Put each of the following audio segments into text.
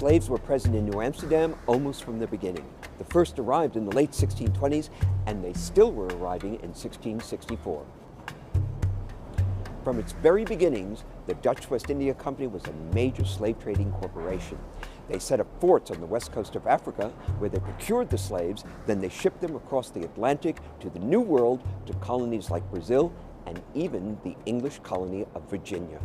Slaves were present in New Amsterdam almost from the beginning. The first arrived in the late 1620s, and they still were arriving in 1664. From its very beginnings, the Dutch West India Company was a major slave trading corporation. They set up forts on the west coast of Africa where they procured the slaves, then they shipped them across the Atlantic to the New World, to colonies like Brazil and even the English colony of Virginia.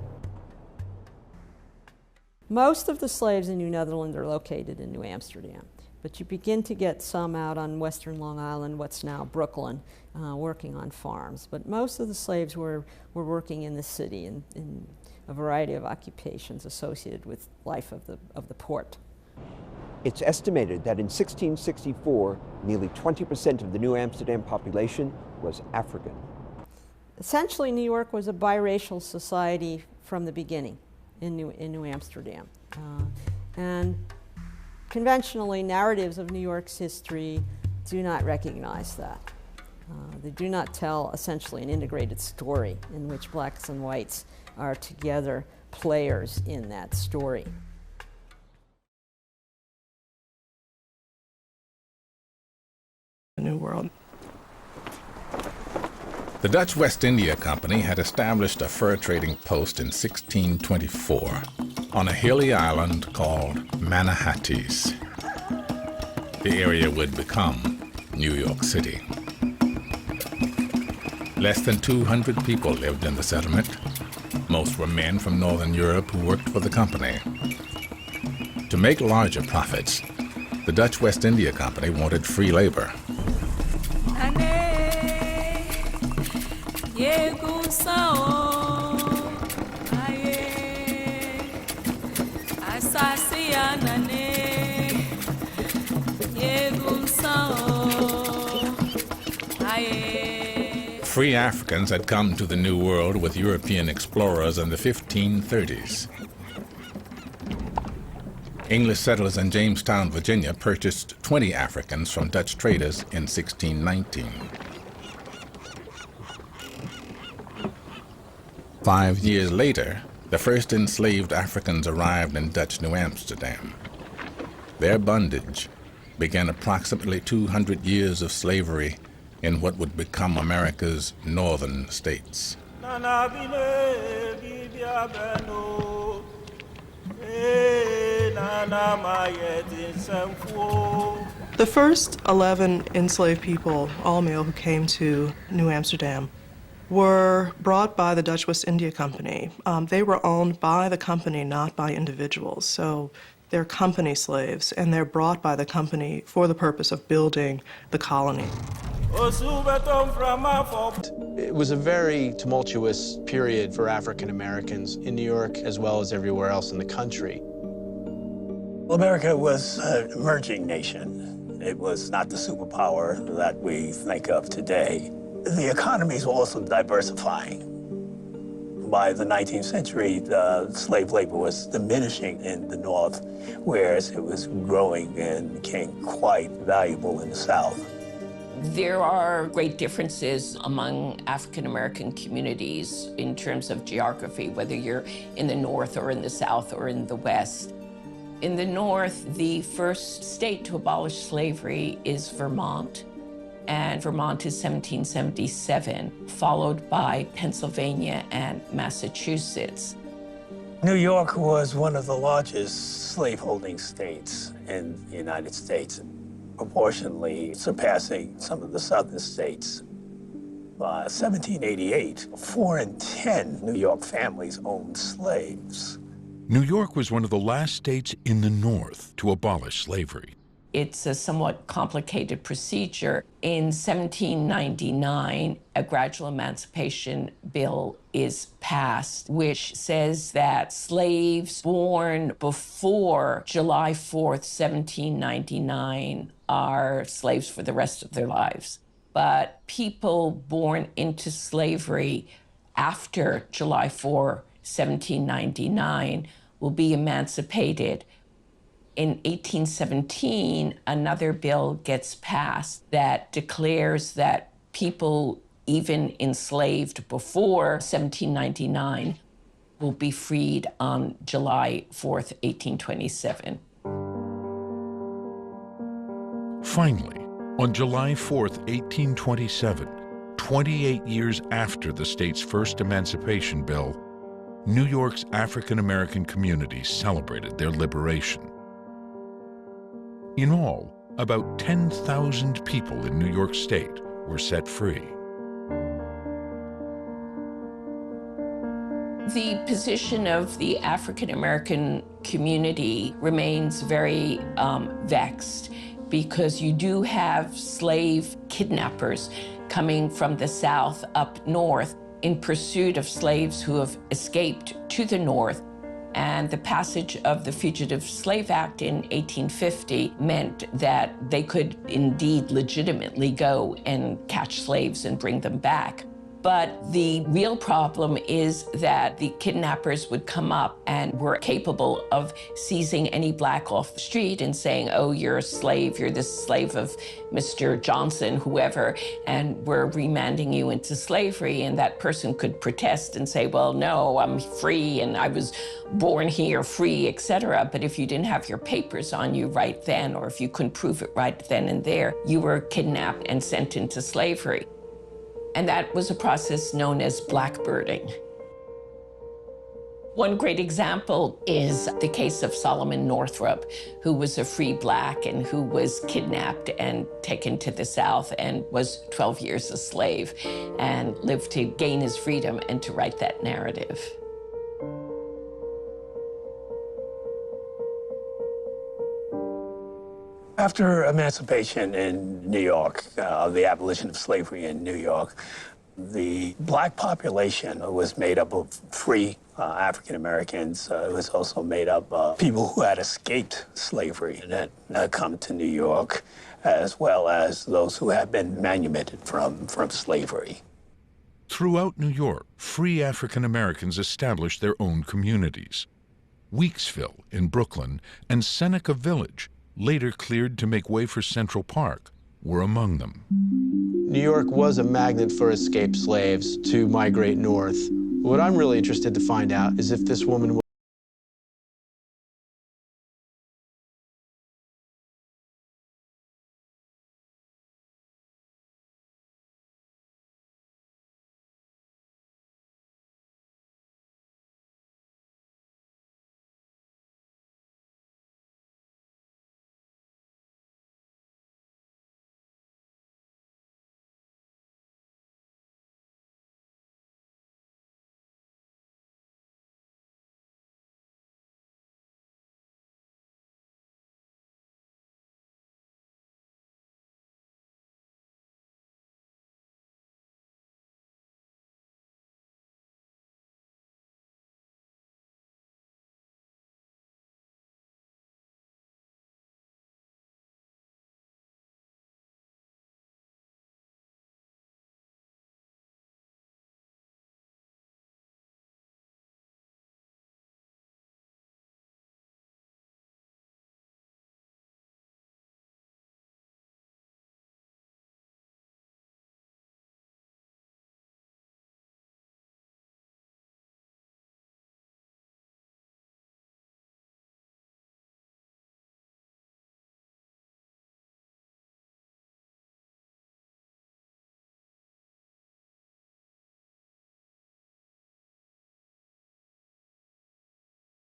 Most of the slaves in New Netherland are located in New Amsterdam, but you begin to get some out on western Long Island, what's now Brooklyn, working on farms. But most of the slaves were working in the city in a variety of occupations associated with life of the port. It's estimated that in 1664, nearly 20% of the New Amsterdam population was African. Essentially, New York was a biracial society from the beginning in New Amsterdam. And conventionally, narratives of New York's history do not recognize that. They do not tell essentially an integrated story in which blacks and whites are together players in that story. The New World. The Dutch West India Company had established a fur trading post in 1624 on a hilly island called Manhattis. The area would become New York City. Less than 200 people lived in the settlement. Most were men from Northern Europe who worked for the company. To make larger profits, the Dutch West India Company wanted free labor. Free Africans had come to the New World with European explorers in the 1530s. English settlers in Jamestown, Virginia purchased 20 Africans from Dutch traders in 1619. 5 years later, the first enslaved Africans arrived in Dutch New Amsterdam. Their bondage began approximately 200 years of slavery in what would become America's northern states. The first 11 enslaved people, all male, who came to New Amsterdam were brought by the Dutch West India Company. They were owned by the company, not by individuals. So they're company slaves, and they're brought by the company for the purpose of building the colony. It was a very tumultuous period for African Americans in New York as well as everywhere else in the country. America was an emerging nation. It was not the superpower that we think of today. The economies were also diversifying. By the 19th century, slave labor was diminishing in the North, whereas it was growing and became quite valuable in the South. There are great differences among African American communities in terms of geography, whether you're in the North or in the South or in the West. In the North, the first state to abolish slavery is Vermont, and Vermont is 1777, followed by Pennsylvania and Massachusetts. New York was one of the largest slaveholding states in the United States, proportionally surpassing some of the southern states. By 1788, 4 in 10 New York families owned slaves. New York was one of the last states in the North to abolish slavery. It's a somewhat complicated procedure. In 1799, a gradual emancipation bill is passed, which says that slaves born before July 4th, 1799 are slaves for the rest of their lives. But people born into slavery after July 4, 1799 will be emancipated. In 1817, another bill gets passed that declares that people even enslaved before 1799 will be freed on July 4th, 1827. Finally, on July 4th, 1827, 28 years after the state's first emancipation bill, New York's African-American community celebrated their liberation. In all, about 10,000 people in New York State were set free. The position of the African American community remains very vexed, because you do have slave kidnappers coming from the South up north in pursuit of slaves who have escaped to the North. And the passage of the Fugitive Slave Act in 1850 meant that they could indeed legitimately go and catch slaves and bring them back. But the real problem is that the kidnappers would come up and were capable of seizing any black off the street and saying, oh, you're a slave, you're the slave of Mr. Johnson, whoever, and we're remanding you into slavery. And that person could protest and say, well, no, I'm free and I was born here free, etc. But if you didn't have your papers on you right then, or if you couldn't prove it right then and there, you were kidnapped and sent into slavery. And that was a process known as blackbirding. One great example is the case of Solomon Northrop, who was a free black and who was kidnapped and taken to the South and was 12 years a slave and lived to gain his freedom and to write that narrative. After emancipation in New York, the abolition of slavery in New York, the black population was made up of free African Americans. It was also made up of people who had escaped slavery and had come to New York, as well as those who had been manumitted from slavery. Throughout New York, free African Americans established their own communities. Weeksville in Brooklyn and Seneca Village, later cleared to make way for Central Park, were among them. New York was a magnet for escaped slaves to migrate north. What I'm really interested to find out is if this woman was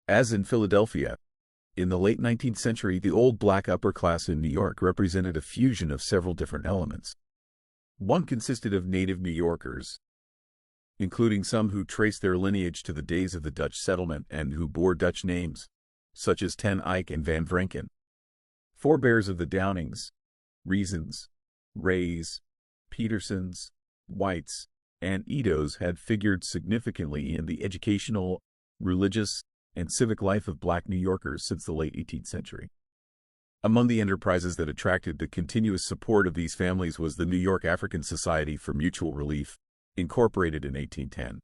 As in Philadelphia, in the late 19th century, the old black upper class in New York represented a fusion of several different elements. One consisted of native New Yorkers, including some who traced their lineage to the days of the Dutch settlement and who bore Dutch names, such as Ten Eyck and Van Vranken. Forebears of the Downings, Reasons, Rays, Petersons, Whites, and Edos had figured significantly in the educational, religious, and civic life of black New Yorkers since the late 18th century. Among the enterprises that attracted the continuous support of these families was the New York African Society for Mutual Relief, incorporated in 1810.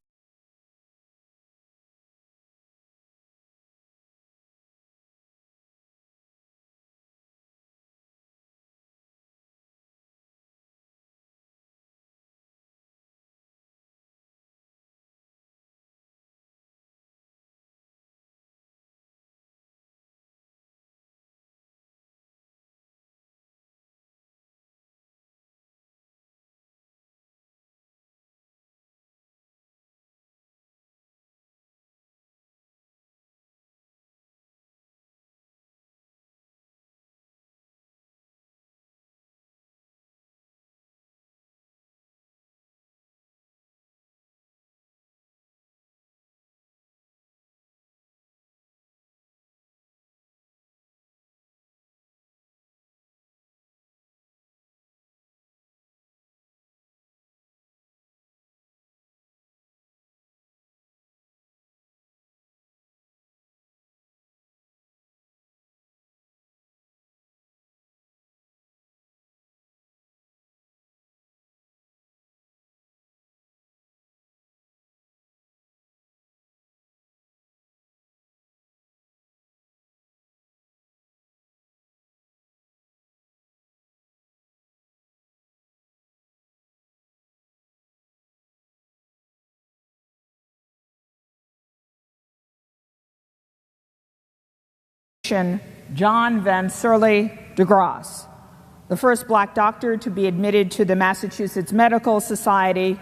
John Van Serle DeGrasse, the first black doctor to be admitted to the Massachusetts Medical Society,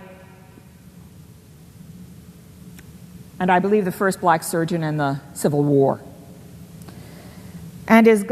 and I believe the first black surgeon in the Civil War. And is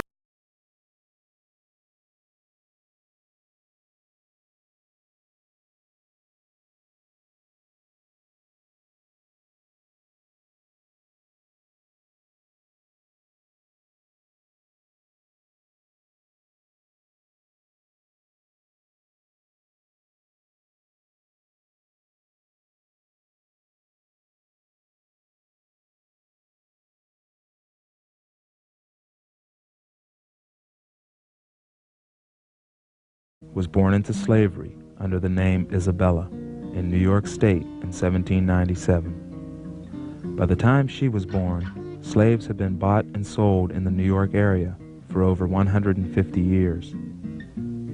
was born into slavery under the name Isabella in New York State in 1797. By the time she was born, slaves had been bought and sold in the New York area for over 150 years.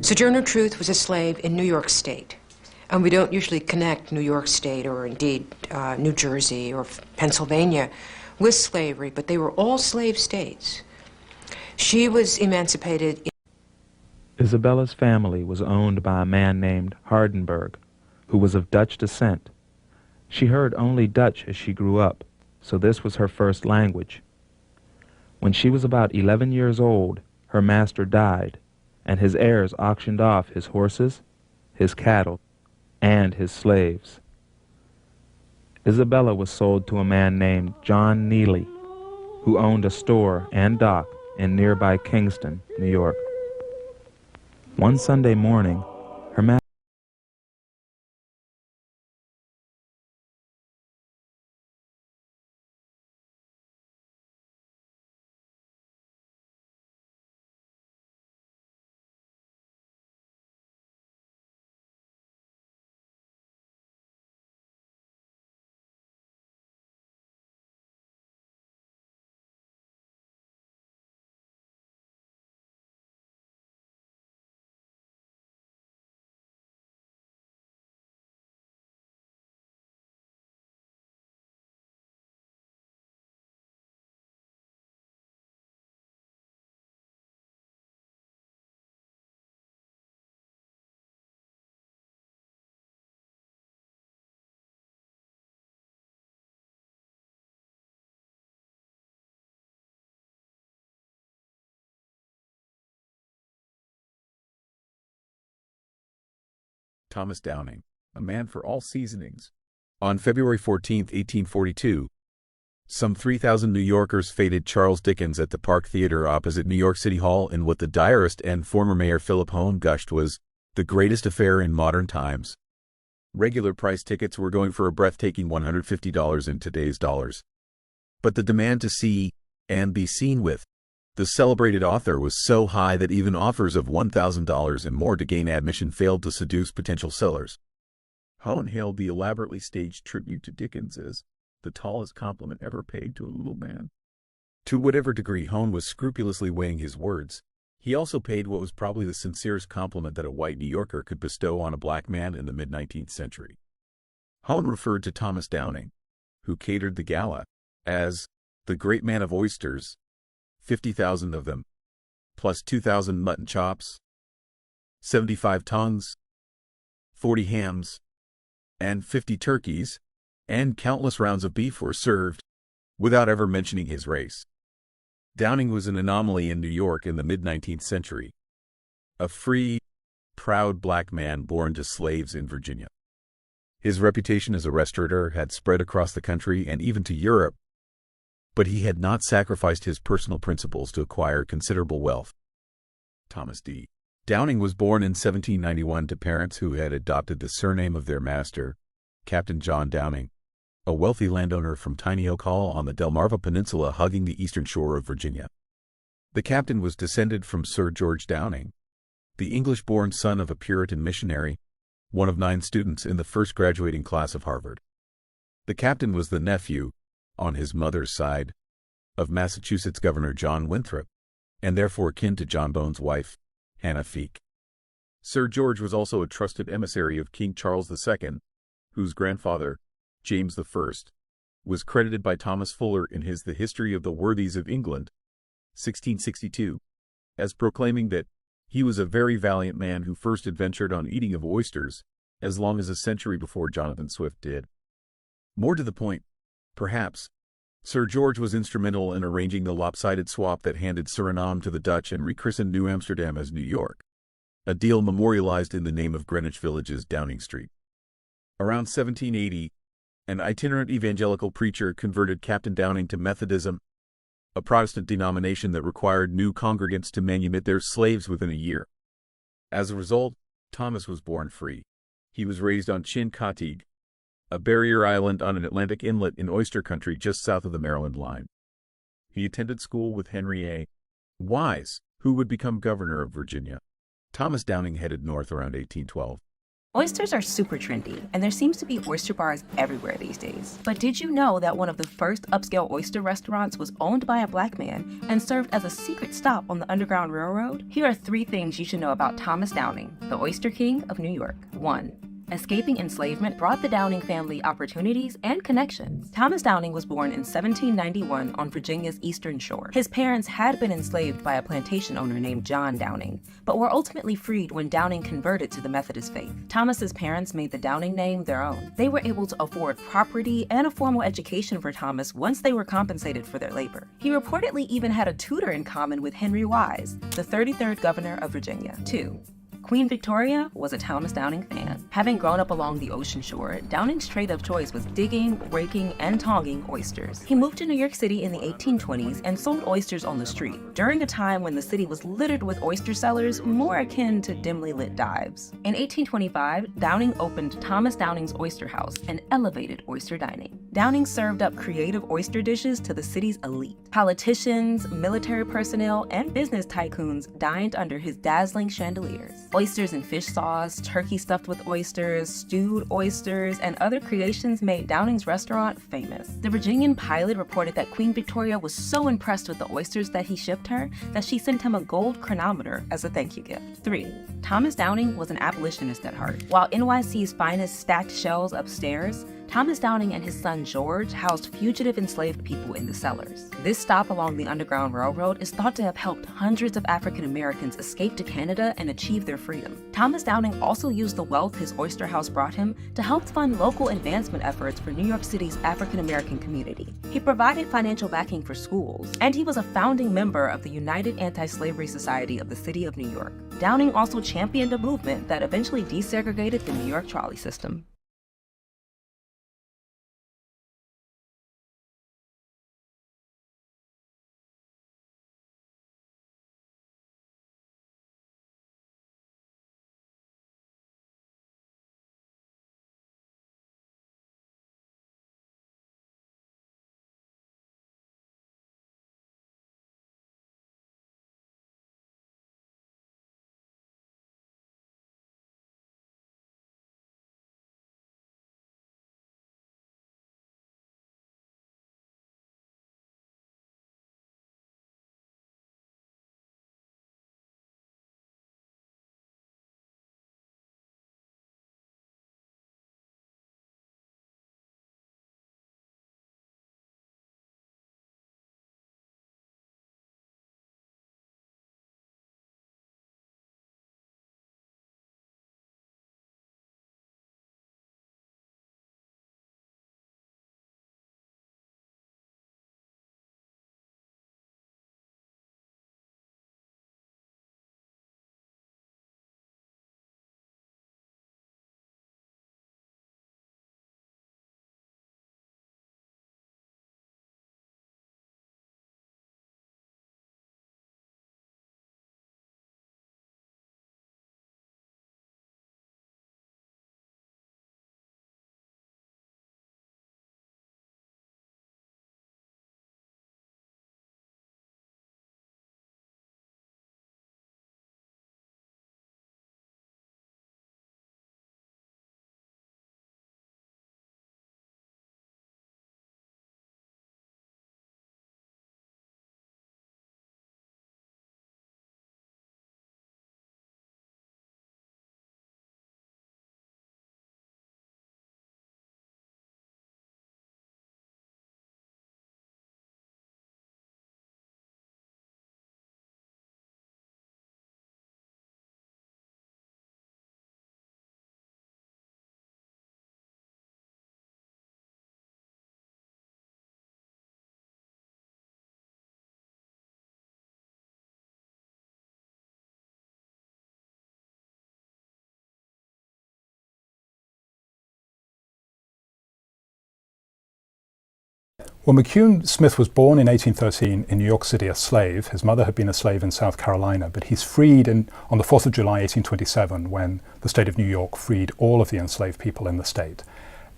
Sojourner Truth was a slave in New York State, and we don't usually connect New York State or indeed New Jersey or Pennsylvania with slavery, but they were all slave states. She was emancipated. Isabella's family was owned by a man named Hardenberg, who was of Dutch descent. She heard only Dutch as she grew up, so this was her first language. When she was about 11 years old, her master died, and his heirs auctioned off his horses, his cattle, and his slaves. Isabella was sold to a man named John Neely, who owned a store and dock in nearby Kingston, New York. One Sunday morning, her master Thomas Downing, a man for all seasonings. On February 14, 1842, some 3,000 New Yorkers feted Charles Dickens at the Park Theater opposite New York City Hall in what the diarist and former Mayor Philip Hone gushed was the greatest affair in modern times. Regular price tickets were going for a breathtaking $150 in today's dollars. But the demand to see and be seen with the celebrated author was so high that even offers of $1,000 and more to gain admission failed to seduce potential sellers. Hone hailed the elaborately staged tribute to Dickens as the tallest compliment ever paid to a little man. To whatever degree Hone was scrupulously weighing his words, he also paid what was probably the sincerest compliment that a white New Yorker could bestow on a black man in the mid-19th century. Hone referred to Thomas Downing, who catered the gala, as the great man of oysters, 50,000 of them, plus 2,000 mutton chops, 75 tongues, 40 hams, and 50 turkeys, and countless rounds of beef were served, without ever mentioning his race. Downing was an anomaly in New York in the mid-19th century, a free, proud black man born to slaves in Virginia. His reputation as a restaurateur had spread across the country and even to Europe, but he had not sacrificed his personal principles to acquire considerable wealth. Thomas D. Downing was born in 1791 to parents who had adopted the surname of their master, Captain John Downing, a wealthy landowner from Tiny Oak Hall on the Delmarva Peninsula hugging the eastern shore of Virginia. The captain was descended from Sir George Downing, the English-born son of a Puritan missionary, one of 9 students in the first graduating class of Harvard. The captain was the nephew, on his mother's side, of Massachusetts Governor John Winthrop, and therefore kin to John Bones' wife, Hannah Feake. Sir George was also a trusted emissary of King Charles II, whose grandfather, James I, was credited by Thomas Fuller in his The History of the Worthies of England, 1662, as proclaiming that he was a very valiant man who first adventured on eating of oysters as long as a century before Jonathan Swift did. More to the point, perhaps, Sir George was instrumental in arranging the lopsided swap that handed Suriname to the Dutch and rechristened New Amsterdam as New York, a deal memorialized in the name of Greenwich Village's Downing Street. Around 1780, an itinerant evangelical preacher converted Captain Downing to Methodism, a Protestant denomination that required new congregants to manumit their slaves within a year. As a result, Thomas was born free. He was raised on Chincoteague, a barrier island on an Atlantic inlet in oyster country just south of the Maryland line. He attended school with Henry A. Wise, who would become governor of Virginia. Thomas Downing headed north around 1812. Oysters are super trendy, and there seems to be oyster bars everywhere these days. But did you know that one of the first upscale oyster restaurants was owned by a black man and served as a secret stop on the Underground Railroad? Here are 3 things you should know about Thomas Downing, the Oyster King of New York. 1. Escaping enslavement brought the Downing family opportunities and connections. Thomas Downing was born in 1791 on Virginia's eastern shore. His parents had been enslaved by a plantation owner named John Downing, but were ultimately freed when Downing converted to the Methodist faith. Thomas's parents made the Downing name their own. They were able to afford property and a formal education for Thomas once they were compensated for their labor. He reportedly even had a tutor in common with Henry Wise, the 33rd governor of Virginia. 2. Queen Victoria was a Thomas Downing fan. Having grown up along the ocean shore, Downing's trade of choice was digging, raking, and tonging oysters. He moved to New York City in the 1820s and sold oysters on the street, during a time when the city was littered with oyster sellers more akin to dimly lit dives. In 1825, Downing opened Thomas Downing's Oyster House and elevated oyster dining. Downing served up creative oyster dishes to the city's elite. Politicians, military personnel, and business tycoons dined under his dazzling chandeliers. Oysters and fish sauce, turkey stuffed with oysters, stewed oysters, and other creations made Downing's restaurant famous. The Virginian pilot reported that Queen Victoria was so impressed with the oysters that he shipped her that she sent him a gold chronometer as a thank you gift. 3. Thomas Downing was an abolitionist at heart. While NYC's finest stacked shelves upstairs, Thomas Downing and his son George housed fugitive enslaved people in the cellars. This stop along the Underground Railroad is thought to have helped hundreds of African Americans escape to Canada and achieve their freedom. Thomas Downing also used the wealth his oyster house brought him to help fund local advancement efforts for New York City's African American community. He provided financial backing for schools, and he was a founding member of the United Anti-Slavery Society of the City of New York. Downing also championed a movement that eventually desegregated the New York trolley system. Well, McCune Smith was born in 1813 in New York City, a slave. His mother had been a slave in South Carolina, but he's freed on the 4th of July, 1827, when the state of New York freed all of the enslaved people in the state.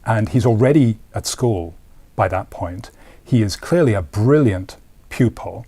And he's already at school by that point. He is clearly a brilliant pupil,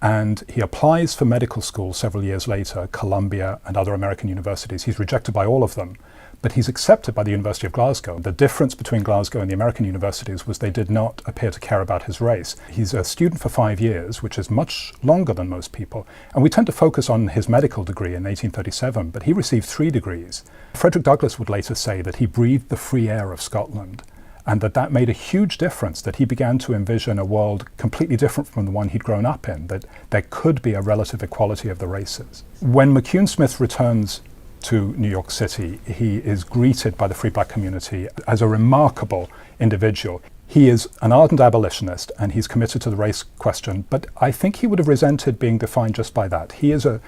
and he applies for medical school several years later, Columbia and other American universities. He's rejected by all of them, but he's accepted by the University of Glasgow. The difference between Glasgow and the American universities was they did not appear to care about his race. He's a student for 5 years, which is much longer than most people, and we tend to focus on his medical degree in 1837, but he received 3 degrees. Frederick Douglass would later say that he breathed the free air of Scotland, and that made a huge difference, that he began to envision a world completely different from the one he'd grown up in, that there could be a relative equality of the races. When McCune Smith returns to New York City, he is greeted by the free black community as a remarkable individual. He is an ardent abolitionist and he's committed to the race question, but I think he would have resented being defined just by that. He is an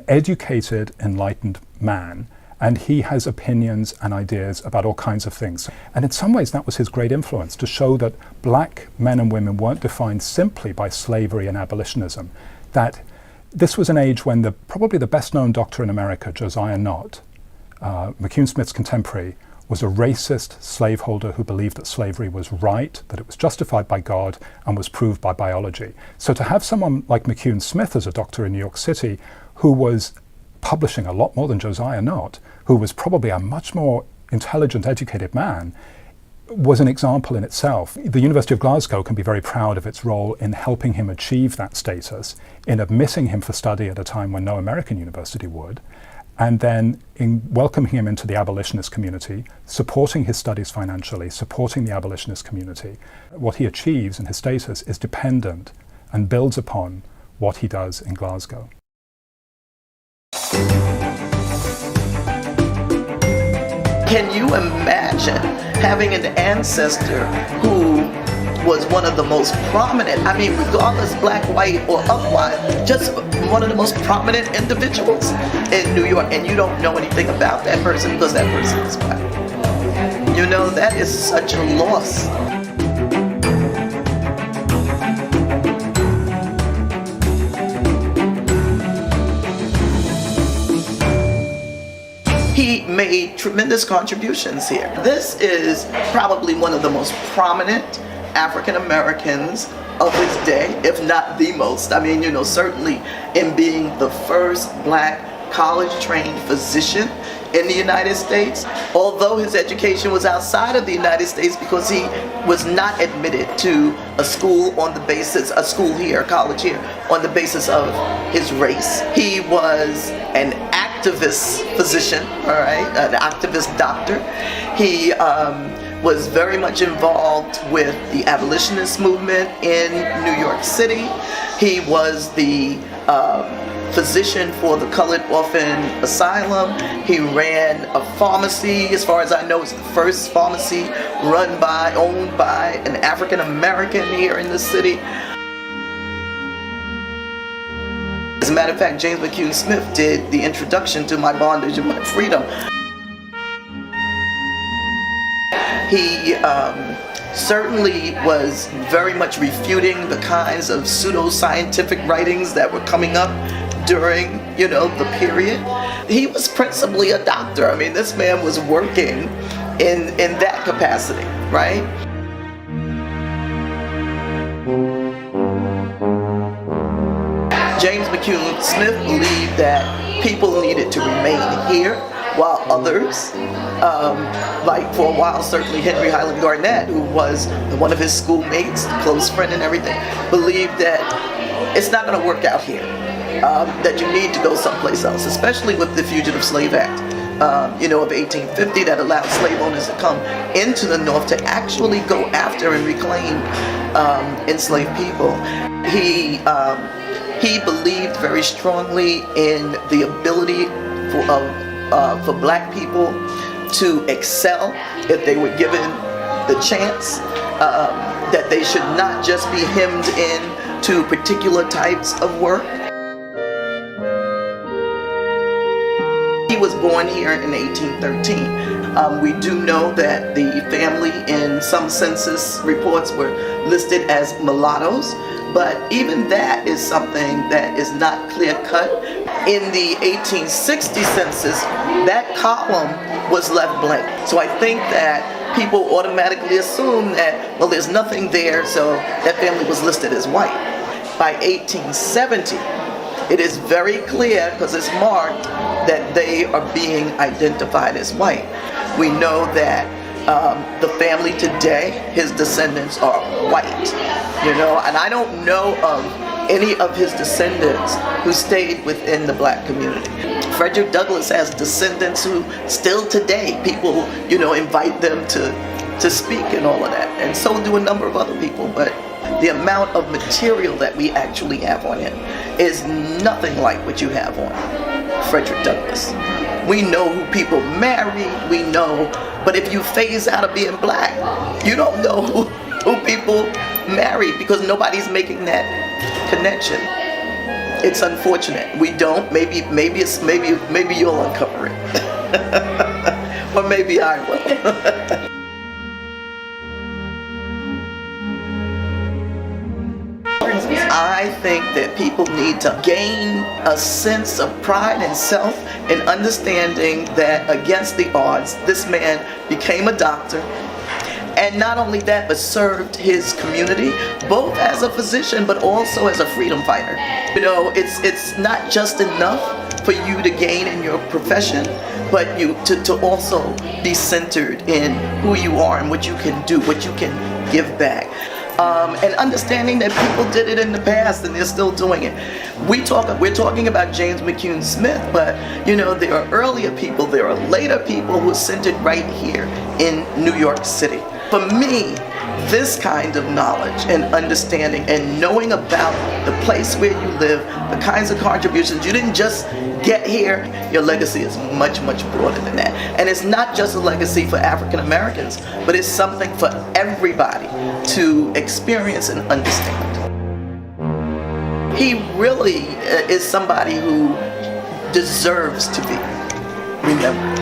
educated, enlightened man, and he has opinions and ideas about all kinds of things. And in some ways that was his great influence, to show that black men and women weren't defined simply by slavery and abolitionism, that this was an age when probably the best known doctor in America, Josiah Nott, McCune Smith's contemporary, was a racist slaveholder who believed that slavery was right, that it was justified by God, and was proved by biology. So to have someone like McCune Smith as a doctor in New York City, who was publishing a lot more than Josiah Nott, who was probably a much more intelligent, educated man, was an example in itself. The University of Glasgow can be very proud of its role in helping him achieve that status, in admitting him for study at a time when no American university would, and then in welcoming him into the abolitionist community, supporting his studies financially, supporting the abolitionist community. What he achieves in his status is dependent and builds upon what he does in Glasgow. Can you imagine having an ancestor who was one of the most prominent, I mean, regardless black, white, or otherwise, just one of the most prominent individuals in New York, and you don't know anything about that person because that person is black? You know, that is such a loss. He made tremendous contributions here. This is probably one of the most prominent African Americans of his day, if not the most. I mean, you know, certainly in being the first black college-trained physician in the United States, although his education was outside of the United States because he was not admitted to a school on the basis, a school here, a college here, on the basis of his race. He was an activist physician, all right, an activist doctor. He was very much involved with the abolitionist movement in New York City. He was the physician for the Colored Orphan Asylum. He ran a pharmacy, as far as I know, it's the first pharmacy owned by an African American here in the city. As a matter of fact, James McCune Smith did the introduction to My Bondage and My Freedom. He certainly was very much refuting the kinds of pseudo-scientific writings that were coming up during, you know, the period. He was principally a doctor. I mean, this man was working in that capacity, right? James McCune Smith believed that people needed to remain here, while others, like for a while certainly Henry Highland Garnett, who was one of his schoolmates, close friend and everything, believed that it's not going to work out here, that you need to go someplace else, especially with the Fugitive Slave Act, you know, of 1850, that allowed slave owners to come into the North to actually go after and reclaim enslaved people. He believed very strongly in the ability for black people to excel if they were given the chance, that they should not just be hemmed in to particular types of work. He was born here in 1813. We do know that the family in some census reports were listed as mulattoes, but even that is something that is not clear-cut. In the 1860 census, that column was left blank. So I think that people automatically assume that, well, there's nothing there, so that family was listed as white. By 1870, it is very clear, because it's marked, that they are being identified as white. We know that the family today, his descendants are white, and I don't know of any of his descendants who stayed within the black community. Frederick Douglass has descendants who still today, people, invite them to speak and all of that, and so do a number of other people, but the amount of material that we actually have on him is nothing like what you have on Frederick Douglass. We know who people married, we know, but if you phase out of being black, you don't know who people married because nobody's making that connection. It's unfortunate. We don't. Maybe you'll uncover it, or maybe I will. I think that people need to gain a sense of pride and self in understanding that against the odds, this man became a doctor, and not only that, but served his community, both as a physician, but also as a freedom fighter. It's not just enough for you to gain in your profession, but to also be centered in who you are and what you can do, what you can give back. And understanding that people did it in the past and they're still doing it. We're talking about James McCune Smith, but there are earlier people, there are later people who are centered right here in New York City. For me, this kind of knowledge and understanding and knowing about the place where you live, the kinds of contributions, you didn't just get here, your legacy is much, much broader than that. And it's not just a legacy for African Americans, but it's something for everybody to experience and understand. He really is somebody who deserves to be remembered.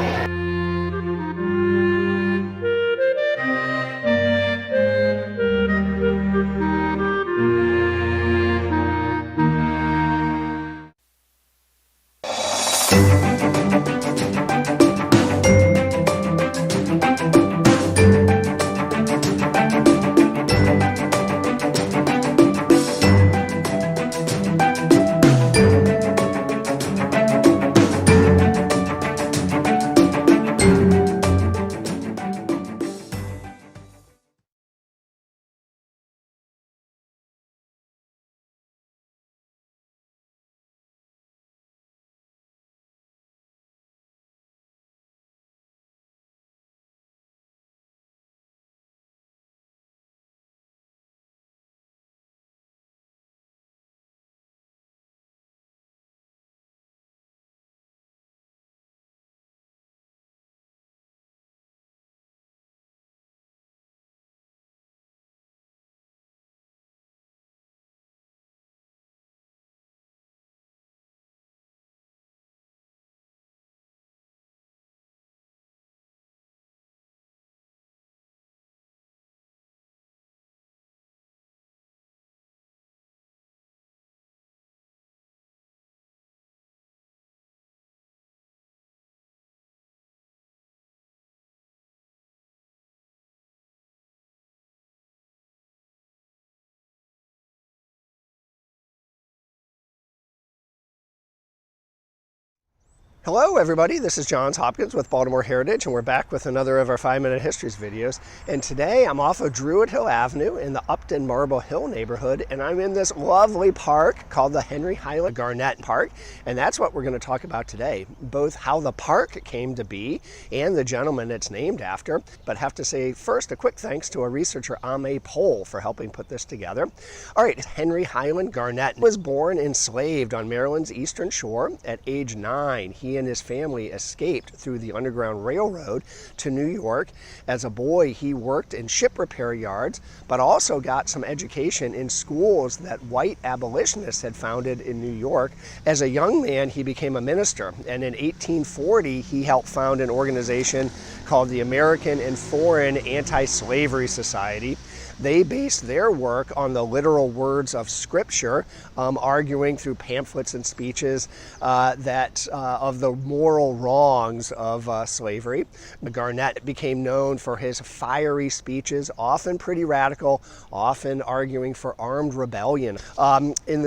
Hello everybody, this is Johns Hopkins with Baltimore Heritage, and we're back with another of our 5-Minute Histories videos. And today I'm off of Druid Hill Avenue in the Upton Marble Hill neighborhood, and I'm in this lovely park called the Henry Highland Garnett Park, and that's what we're going to talk about today, both how the park came to be and the gentleman it's named after. But have to say first a quick thanks to our researcher Ame Pohl for helping put this together. All right, Henry Highland Garnett was born enslaved on Maryland's eastern shore at age 9. He he and his family escaped through the Underground Railroad to New York. As a boy, he worked in ship repair yards, but also got some education in schools that white abolitionists had founded in New York. As a young man, he became a minister, and in 1840, he helped found an organization called the American and Foreign Anti-Slavery Society. They based their work on the literal words of Scripture, arguing through pamphlets and speeches of the moral wrongs of slavery. Garnett became known for his fiery speeches, often pretty radical, often arguing for armed rebellion.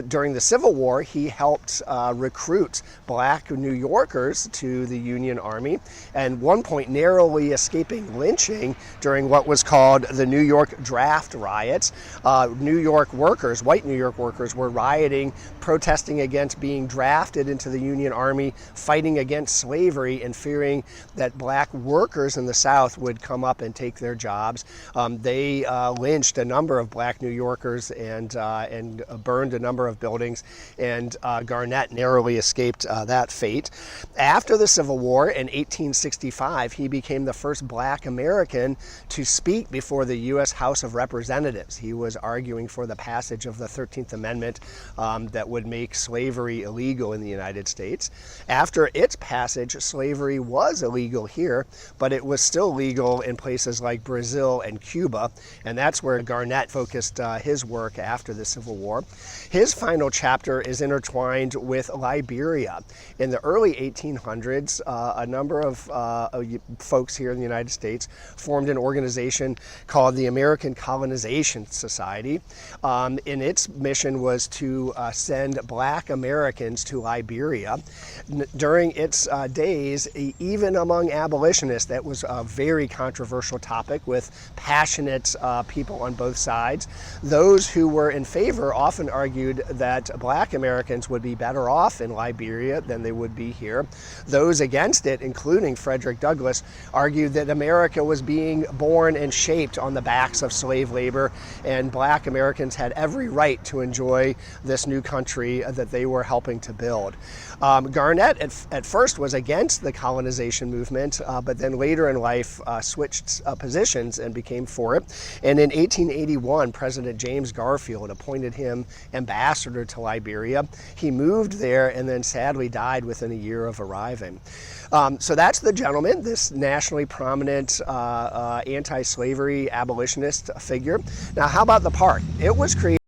During the Civil War, he helped recruit black New Yorkers to the Union Army, and one point narrowly escaping lynching during what was called the New York Draft riots. New York workers, white New York workers, were rioting, protesting against being drafted into the Union Army, fighting against slavery, and fearing that black workers in the South would come up and take their jobs. They lynched a number of black New Yorkers and burned a number of buildings, and Garnett narrowly escaped that fate. After the Civil War in 1865, he became the first black American to speak before the U.S. House of Representatives. He was arguing for the passage of the 13th Amendment that would make slavery illegal in the United States. After its passage, slavery was illegal here, but it was still legal in places like Brazil and Cuba, and that's where Garnett focused his work after the Civil War. His final chapter is intertwined with Liberia. In the early 1800s, a number of folks here in the United States formed an organization called the American Colonization Society, and its mission was to send black Americans to Liberia. During its days, even among abolitionists, that was a very controversial topic with passionate people on both sides. Those who were in favor often argued that black Americans would be better off in Liberia than they would be here. Those against it, including Frederick Douglass, argued that America was being born and shaped on the backs of slave labor, and black Americans had every right to enjoy this new country that they were helping to build. Garnett at first was against the colonization movement, but then later in life switched positions and became for it. And in 1881, President James Garfield appointed him ambassador to Liberia. He moved there and then sadly died within a year of arriving. So that's the gentleman, this nationally prominent anti-slavery abolitionist figure. Now, how about the park? It was created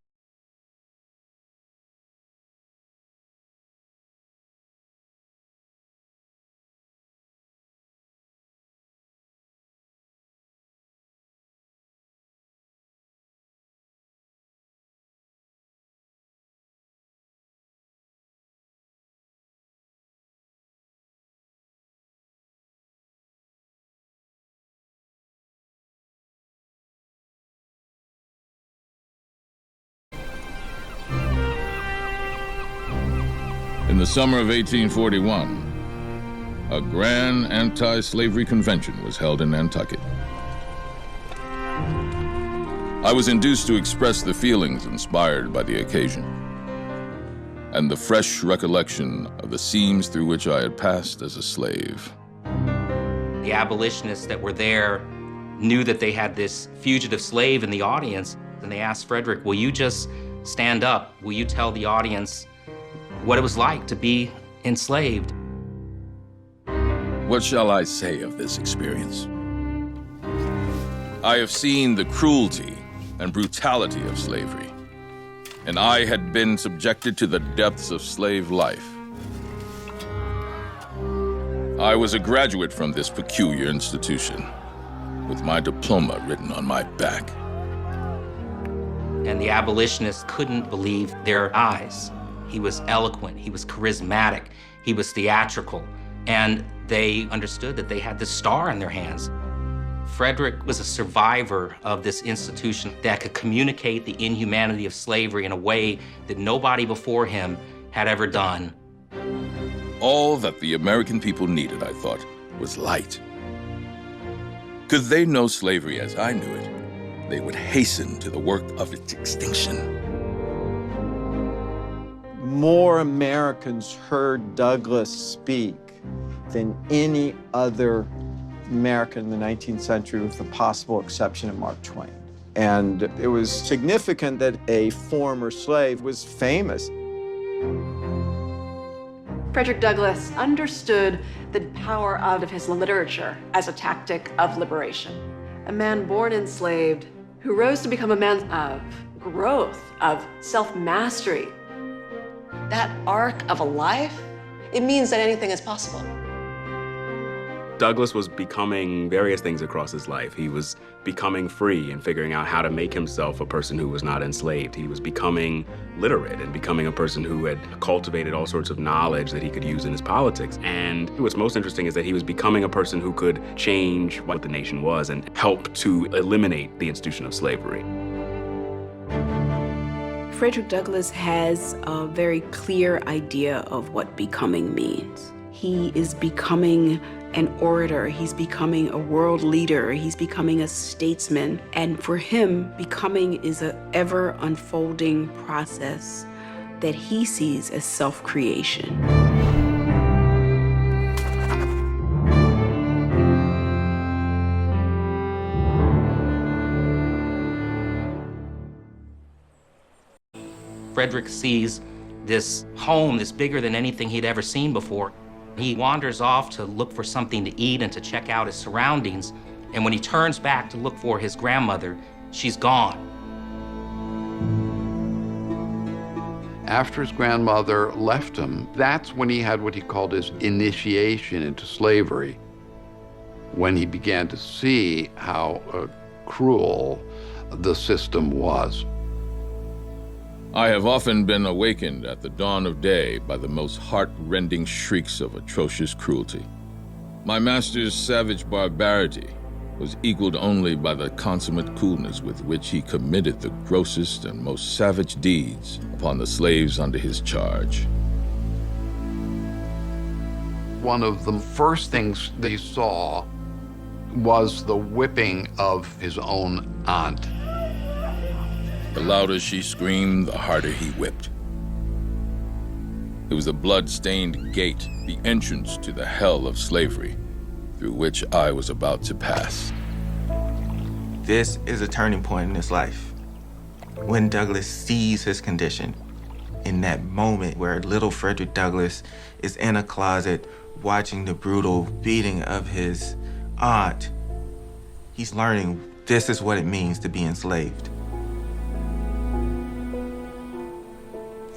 In the summer of 1841, a grand anti-slavery convention was held in Nantucket. I was induced to express the feelings inspired by the occasion and the fresh recollection of the scenes through which I had passed as a slave. The abolitionists that were there knew that they had this fugitive slave in the audience, and they asked Frederick, will you just stand up? Will you tell the audience what it was like to be enslaved? What shall I say of this experience? I have seen the cruelty and brutality of slavery, and I had been subjected to the depths of slave life. I was a graduate from this peculiar institution, with my diploma written on my back. And the abolitionists couldn't believe their eyes. He was eloquent, he was charismatic, he was theatrical, and they understood that they had this star in their hands. Frederick was a survivor of this institution that could communicate the inhumanity of slavery in a way that nobody before him had ever done. All that the American people needed, I thought, was light. Could they know slavery as I knew it, they would hasten to the work of its extinction. More Americans heard Douglass speak than any other American in the 19th century, with the possible exception of Mark Twain. And it was significant that a former slave was famous. Frederick Douglass understood the power of his literature as a tactic of liberation. A man born enslaved who rose to become a man of growth, of self-mastery. That arc of a life, it means that anything is possible. Douglass was becoming various things across his life. He was becoming free and figuring out how to make himself a person who was not enslaved. He was becoming literate and becoming a person who had cultivated all sorts of knowledge that he could use in his politics. And what's most interesting is that he was becoming a person who could change what the nation was and help to eliminate the institution of slavery. Frederick Douglass has a very clear idea of what becoming means. He is becoming an orator, he's becoming a world leader, he's becoming a statesman. And for him, becoming is an ever unfolding process that he sees as self-creation. Frederick sees this home that's bigger than anything he'd ever seen before. He wanders off to look for something to eat and to check out his surroundings. And when he turns back to look for his grandmother, she's gone. After his grandmother left him, that's when he had what he called his initiation into slavery, when he began to see how cruel the system was. I have often been awakened at the dawn of day by the most heart-rending shrieks of atrocious cruelty. My master's savage barbarity was equaled only by the consummate coolness with which he committed the grossest and most savage deeds upon the slaves under his charge. One of the first things that he saw was the whipping of his own aunt. The louder she screamed, the harder he whipped. It was the blood-stained gate, the entrance to the hell of slavery, through which I was about to pass. This is a turning point in his life. When Douglass sees his condition, in that moment where little Frederick Douglass is in a closet watching the brutal beating of his aunt, he's learning this is what it means to be enslaved.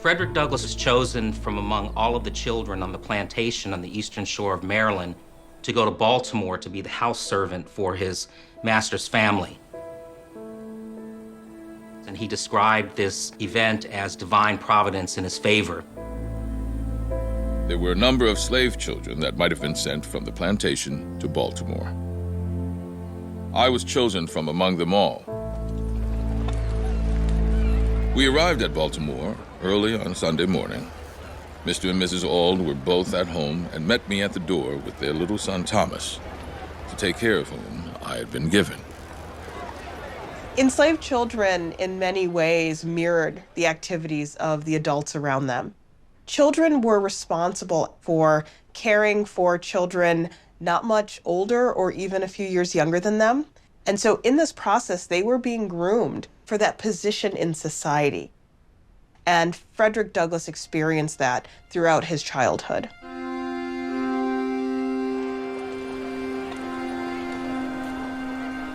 Frederick Douglass was chosen from among all of the children on the plantation on the eastern shore of Maryland to go to Baltimore to be the house servant for his master's family. And he described this event as divine providence in his favor. There were a number of slave children that might have been sent from the plantation to Baltimore. I was chosen from among them all. We arrived at Baltimore early on Sunday morning. Mr. and Mrs. Auld were both at home and met me at the door with their little son Thomas, to take care of whom I had been given. Enslaved children in many ways mirrored the activities of the adults around them. Children were responsible for caring for children not much older or even a few years younger than them. And so in this process, they were being groomed for that position in society. And Frederick Douglass experienced that throughout his childhood.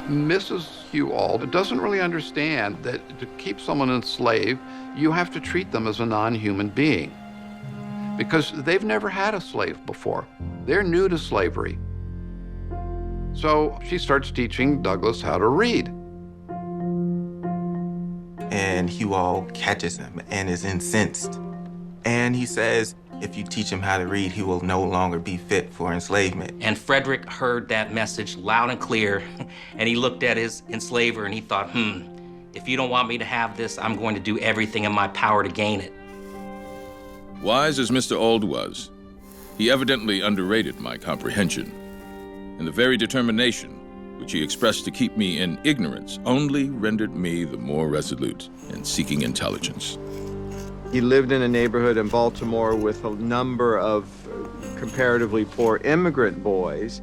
Mrs. Hugh Auld doesn't really understand that to keep someone enslaved, you have to treat them as a non-human being, because they've never had a slave before. They're new to slavery. So she starts teaching Douglass how to read. And Hugh Auld catches him and is incensed. And he says, if you teach him how to read, he will no longer be fit for enslavement. And Frederick heard that message loud and clear, and he looked at his enslaver and he thought, if you don't want me to have this, I'm going to do everything in my power to gain it. Wise as Mr. Auld was, he evidently underrated my comprehension, and the very determination which he expressed to keep me in ignorance only rendered me the more resolute in seeking intelligence. He lived in a neighborhood in Baltimore with a number of comparatively poor immigrant boys,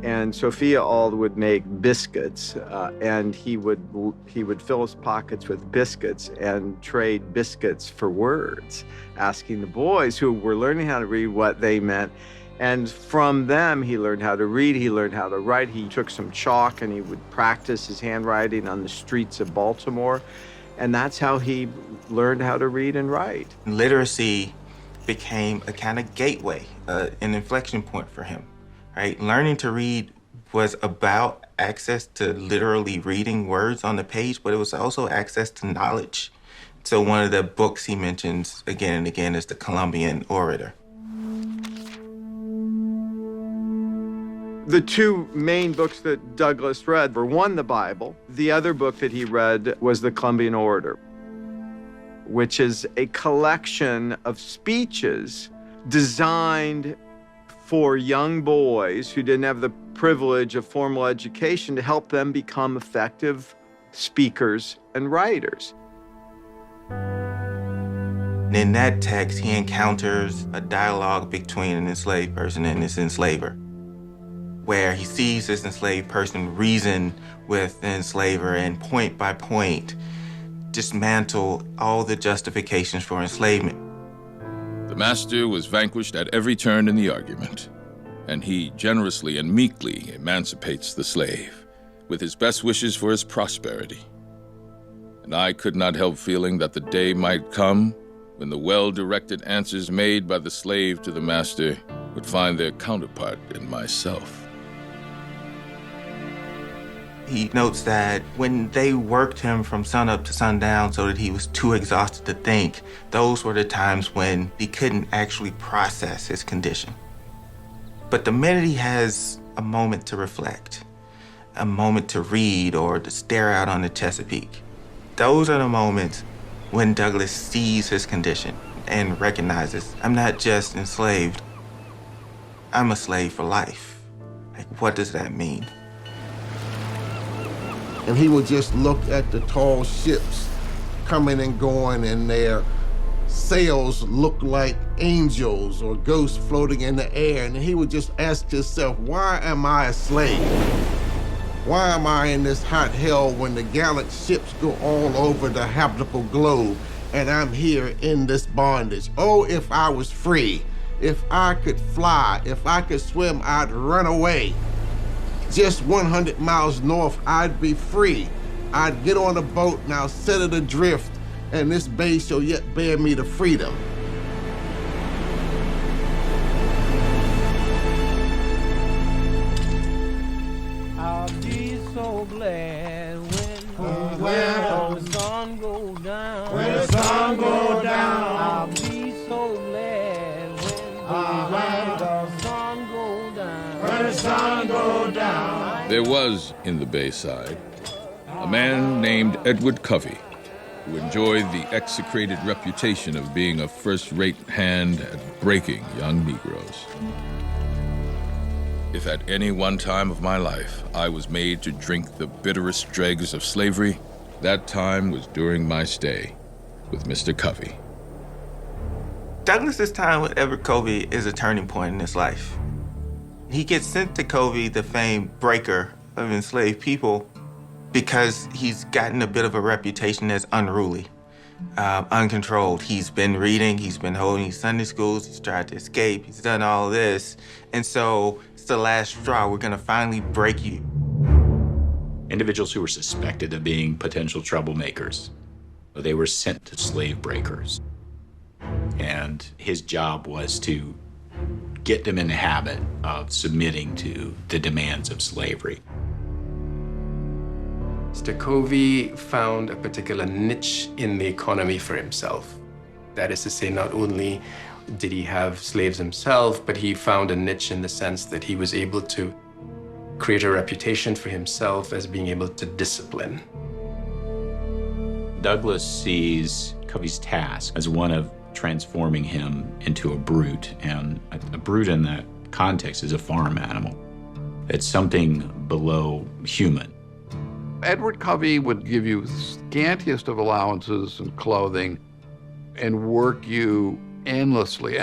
and Sophia Auld would make biscuits, and he would fill his pockets with biscuits and trade biscuits for words, asking the boys who were learning how to read what they meant. And from them, he learned how to read, he learned how to write. He took some chalk and he would practice his handwriting on the streets of Baltimore. And that's how he learned how to read and write. Literacy became a kind of gateway, an inflection point for him, right? Learning to read was about access to literally reading words on the page, but it was also access to knowledge. So one of the books he mentions again and again is The Columbian Orator. The two main books that Douglass read were, one, the Bible. The other book that he read was The Columbian Orator, which is a collection of speeches designed for young boys who didn't have the privilege of formal education to help them become effective speakers and writers. In that text, he encounters a dialogue between an enslaved person and his enslaver, where he sees this enslaved person reason with the enslaver and point by point dismantle all the justifications for enslavement. The master was vanquished at every turn in the argument, and he generously and meekly emancipates the slave, with his best wishes for his prosperity. And I could not help feeling that the day might come when the well-directed answers made by the slave to the master would find their counterpart in myself. He notes that when they worked him from sunup to sundown so that he was too exhausted to think, those were the times when he couldn't actually process his condition. But the minute he has a moment to reflect, a moment to read or to stare out on the Chesapeake, those are the moments when Douglass sees his condition and recognizes, I'm not just enslaved, I'm a slave for life. Like, what does that mean? And he would just look at the tall ships coming and going, and their sails look like angels or ghosts floating in the air. And he would just ask himself, why am I a slave? Why am I in this hot hell when the gallant ships go all over the habitable globe and I'm here in this bondage? Oh, if I was free, if I could fly, if I could swim, I'd run away. Just 100 miles north, I'd be free. I'd get on a boat and I'll set it adrift, and this bay shall yet bear me to freedom. I'll be so glad when the sun go down. When the sun go down. I'll be so glad when the sun go down. When the sun go down. There was, in the Bayside, a man named Edward Covey, who enjoyed the execrated reputation of being a first-rate hand at breaking young Negroes. If at any one time of my life I was made to drink the bitterest dregs of slavery, that time was during my stay with Mr. Covey. Douglass's time with Edward Covey is a turning point in his life. He gets sent to Covey, the famed breaker of enslaved people, because he's gotten a bit of a reputation as unruly, uncontrolled. He's been reading, he's been holding Sunday schools, he's tried to escape, he's done all this. And so it's the last straw. We're gonna finally break you. Individuals who were suspected of being potential troublemakers, they were sent to slave breakers. And his job was to get them in the habit of submitting to the demands of slavery. Mr. Covey found a particular niche in the economy for himself. That is to say, not only did he have slaves himself, but he found a niche in the sense that he was able to create a reputation for himself as being able to discipline. Douglass sees Covey's task as one of transforming him into a brute, and a brute in that context is a farm animal. It's something below human. Edward Covey would give you scantiest of allowances and clothing, and work you endlessly.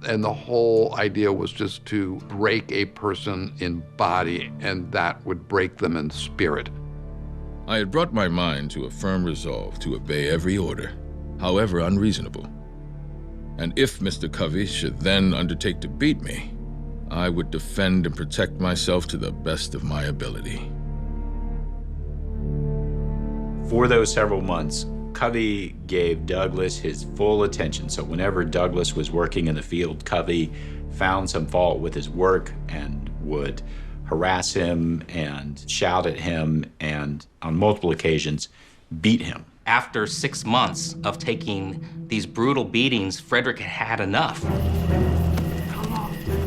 And the whole idea was just to break a person in body, and that would break them in spirit. I had brought my mind to a firm resolve to obey every order, however unreasonable. And if Mr. Covey should then undertake to beat me, I would defend and protect myself to the best of my ability. For those several months, Covey gave Douglas his full attention. So whenever Douglas was working in the field, Covey found some fault with his work and would harass him and shout at him and on multiple occasions beat him. After 6 months of taking these brutal beatings, Frederick had enough.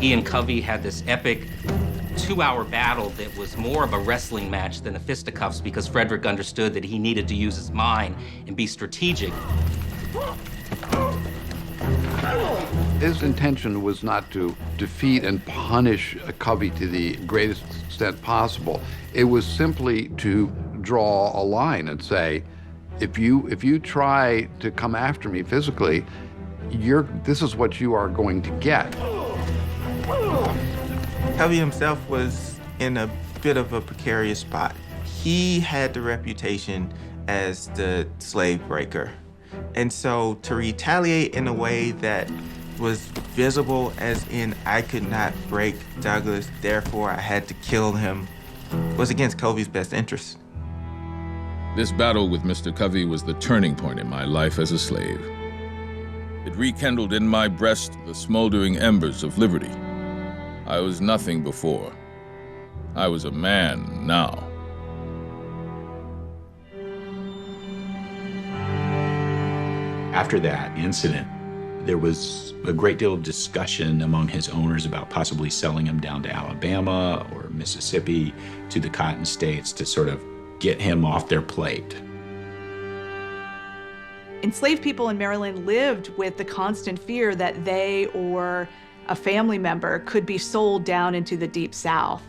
He and Covey had this epic 2-hour battle that was more of a wrestling match than a fisticuffs, because Frederick understood that he needed to use his mind and be strategic. His intention was not to defeat and punish Covey to the greatest extent possible. It was simply to draw a line and say, if you try to come after me physically, this is what you are going to get. Covey himself was in a bit of a precarious spot. He had the reputation as the slave breaker. And so to retaliate in a way that was visible, as in I could not break Douglas, therefore I had to kill him, was against Covey's best interests. This battle with Mr. Covey was the turning point in my life as a slave. It rekindled in my breast the smoldering embers of liberty. I was nothing before. I was a man now. After that incident, there was a great deal of discussion among his owners about possibly selling him down to Alabama or Mississippi to the Cotton States to sort of get him off their plate. Enslaved people in Maryland lived with the constant fear that they or a family member could be sold down into the Deep South.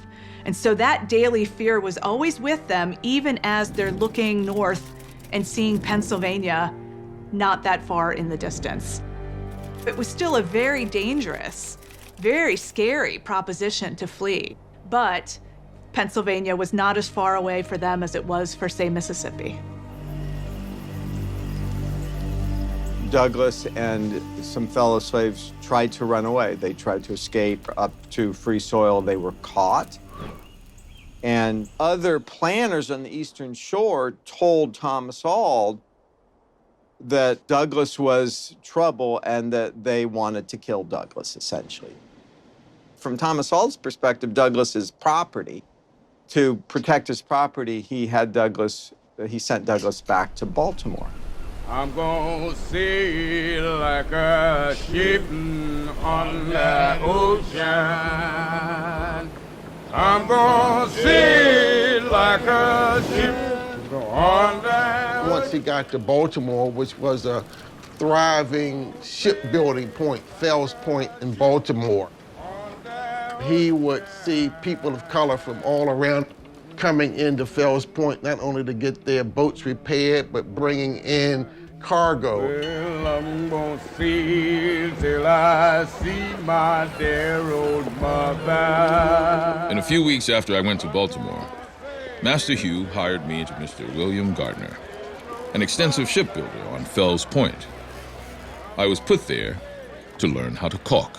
And so that daily fear was always with them, even as they're looking north and seeing Pennsylvania not that far in the distance. It was still a very dangerous, very scary proposition to flee, but Pennsylvania was not as far away for them as it was for, say, Mississippi. Douglas and some fellow slaves tried to run away. They tried to escape up to free soil. They were caught. And other planters on the Eastern Shore told Thomas Auld that Douglas was trouble and that they wanted to kill Douglas, essentially. From Thomas Auld's perspective, Douglas's property, to protect his property, he sent Douglas back to Baltimore. I'm gonna sail like a ship on the ocean. I'm gonna sail like a ship on the... Once he got to Baltimore, which was a thriving shipbuilding point, Fells Point in Baltimore, he would see people of color from all around coming into Fells Point, not only to get their boats repaired, but bringing in cargo. Well, I'm gonna sail till I see my dear old mother. In a few weeks after I went to Baltimore, Master Hugh hired me to Mr. William Gardner, an extensive shipbuilder on Fells Point. I was put there to learn how to caulk.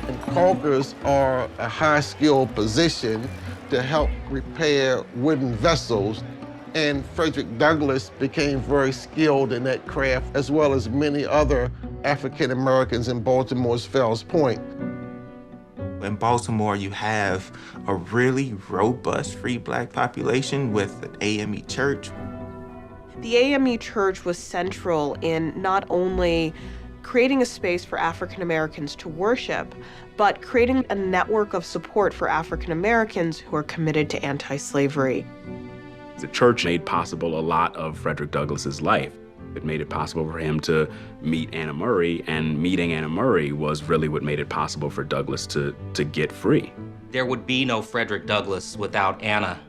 And caulkers are a high-skilled position to help repair wooden vessels. And Frederick Douglass became very skilled in that craft, as well as many other African Americans in Baltimore's Fells Point. In Baltimore, you have a really robust free black population with an AME church. The AME church was central in not only creating a space for African Americans to worship, but creating a network of support for African Americans who are committed to anti-slavery. The church made possible a lot of Frederick Douglass's life. It made it possible for him to meet Anna Murray, and meeting Anna Murray was really what made it possible for Douglass to get free. There would be no Frederick Douglass without Anna.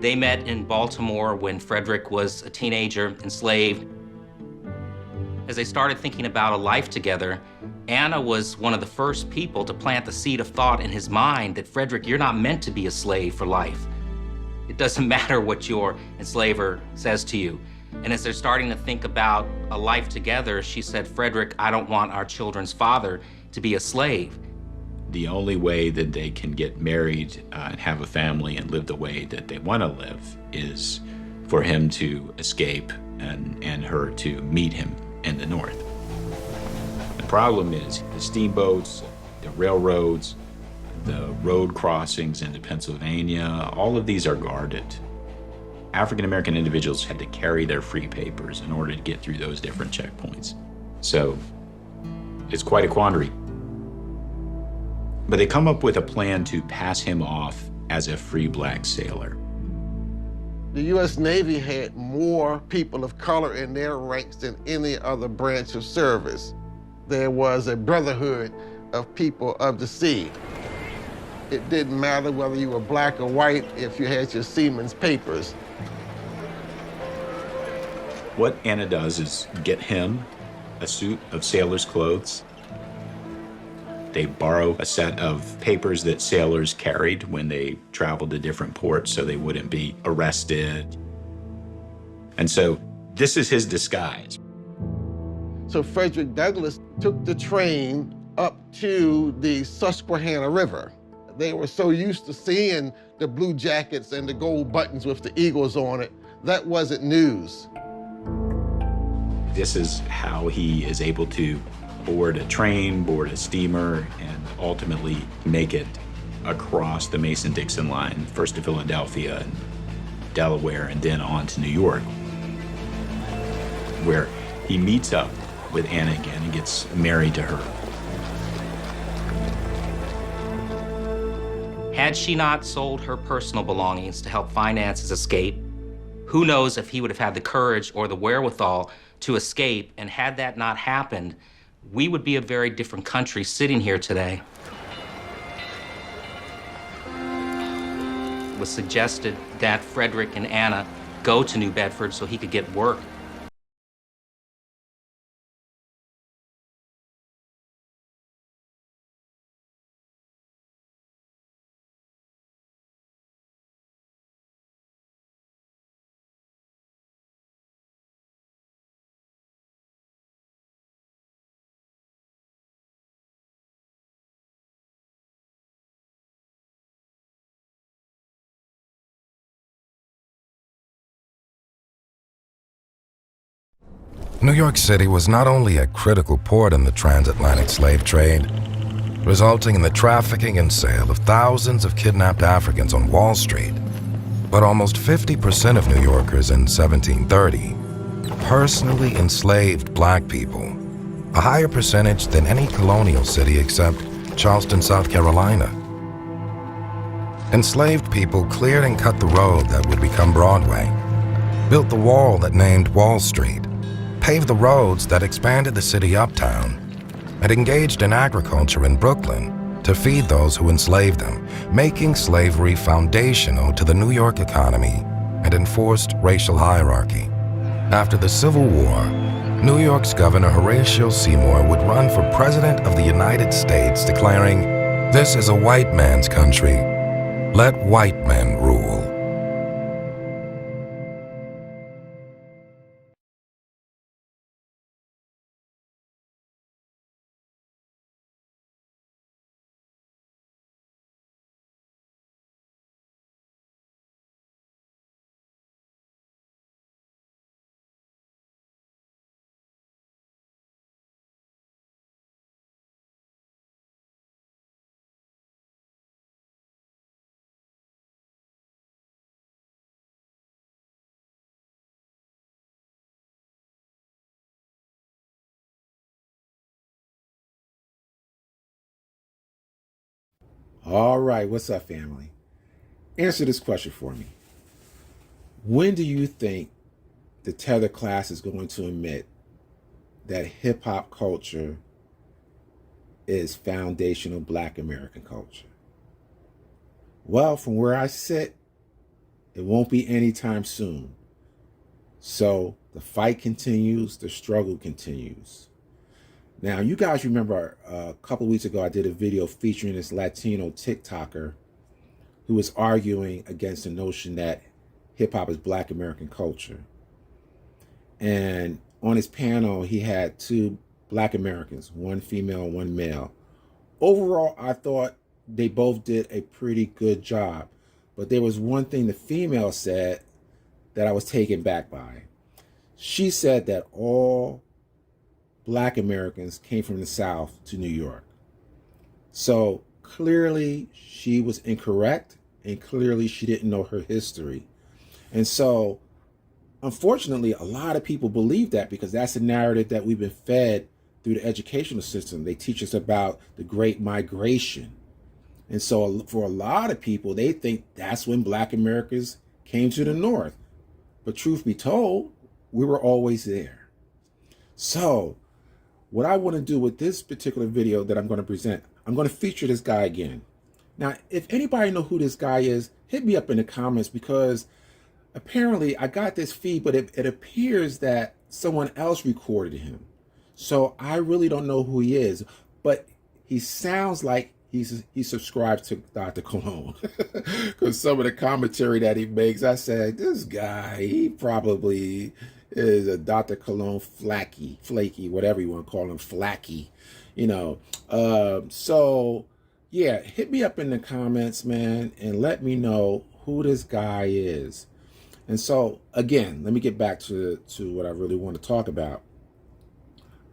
They met in Baltimore when Frederick was a teenager, enslaved. As they started thinking about a life together, Anna was one of the first people to plant the seed of thought in his mind that, Frederick, you're not meant to be a slave for life. It doesn't matter what your enslaver says to you. And as they're starting to think about a life together, she said, Frederick, I don't want our children's father to be a slave. The only way that they can get married and have a family and live the way that they want to live is for him to escape and her to meet him in the north. The problem is the steamboats, the railroads, the road crossings into Pennsylvania, all of these are guarded. African American individuals had to carry their free papers in order to get through those different checkpoints. So it's quite a quandary. But they come up with a plan to pass him off as a free black sailor. The U.S. Navy had more people of color in their ranks than any other branch of service. There was a brotherhood of people of the sea. It didn't matter whether you were black or white if you had your seaman's papers. What Anna does is get him a suit of sailor's clothes. They borrow a set of papers that sailors carried when they traveled to different ports so they wouldn't be arrested. And so this is his disguise. So Frederick Douglass took the train up to the Susquehanna River. They were so used to seeing the blue jackets and the gold buttons with the eagles on it, that wasn't news. This is how he is able to board a train, board a steamer, and ultimately make it across the Mason-Dixon line, first to Philadelphia and Delaware, and then on to New York, where he meets up with Anna again and gets married to her. Had she not sold her personal belongings to help finance his escape, who knows if he would have had the courage or the wherewithal to escape, and had that not happened, we would be a very different country sitting here today. It was suggested that Frederick and Anna go to New Bedford so he could get work. New York City was not only a critical port in the transatlantic slave trade, resulting in the trafficking and sale of thousands of kidnapped Africans on Wall Street, but almost 50% of New Yorkers in 1730 personally enslaved black people, a higher percentage than any colonial city except Charleston, South Carolina. Enslaved people cleared and cut the road that would become Broadway, built the wall that named Wall Street, paved the roads that expanded the city uptown, and engaged in agriculture in Brooklyn to feed those who enslaved them, making slavery foundational to the New York economy and enforced racial hierarchy. After the Civil War, New York's Governor Horatio Seymour would run for President of the United States, declaring, "This is a white man's country. Let white men rule." All right, what's up, family? Answer this question for me. When do you think the tether class is going to admit that hip-hop culture is foundational Black American culture? Well, from where I sit, It won't be anytime soon. So the fight continues, the struggle continues. Now, you guys remember a couple weeks ago, I did a video featuring this Latino TikToker who was arguing against the notion that hip hop is Black American culture. And on his panel, he had two Black Americans, one female, one male. Overall, I thought they both did a pretty good job. But there was one thing the female said that I was taken back by. She said that all Black Americans came from the South to New York. So clearly she was incorrect, and clearly she didn't know her history. And so, unfortunately, a lot of people believe that because that's the narrative that we've been fed through the educational system. They teach us about the Great Migration. And so for a lot of people, they think that's when Black Americans came to the North. But truth be told, we were always there. So what I want to do with this particular video that I'm going to present, I'm going to feature this guy again. Now, if anybody know who this guy is, hit me up in the comments, because apparently I got this feed, but it appears that someone else recorded him. So I really don't know who he is, but he sounds like he subscribed to Dr. Cologne, because some of the commentary that he makes, I said, this guy, he probably is a Dr. Cologne flaky, whatever you want to call him, flaky, you know. So yeah, hit me up in the comments, man, and let me know who this guy is. And so again, let me get back to what I really want to talk about.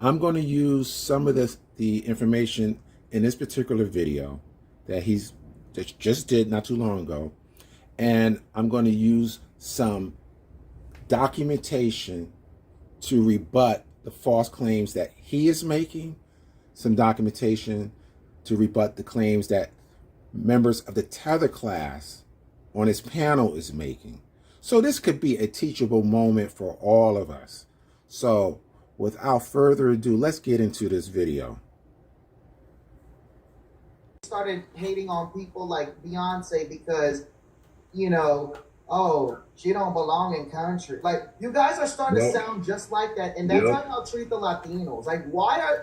I'm going to use some of the information in this particular video that he's just did not too long ago, and I'm going to use some documentation to rebut the false claims that he is making, some documentation to rebut the claims that members of the tether class on his panel is making. So this could be a teachable moment for all of us. So without further ado, let's get into this video. Started hating on people like Beyonce because, you know, oh, she don't belong in country. Like, you guys are starting to sound just like that, and that's how y'all treat the Latinos. Like, why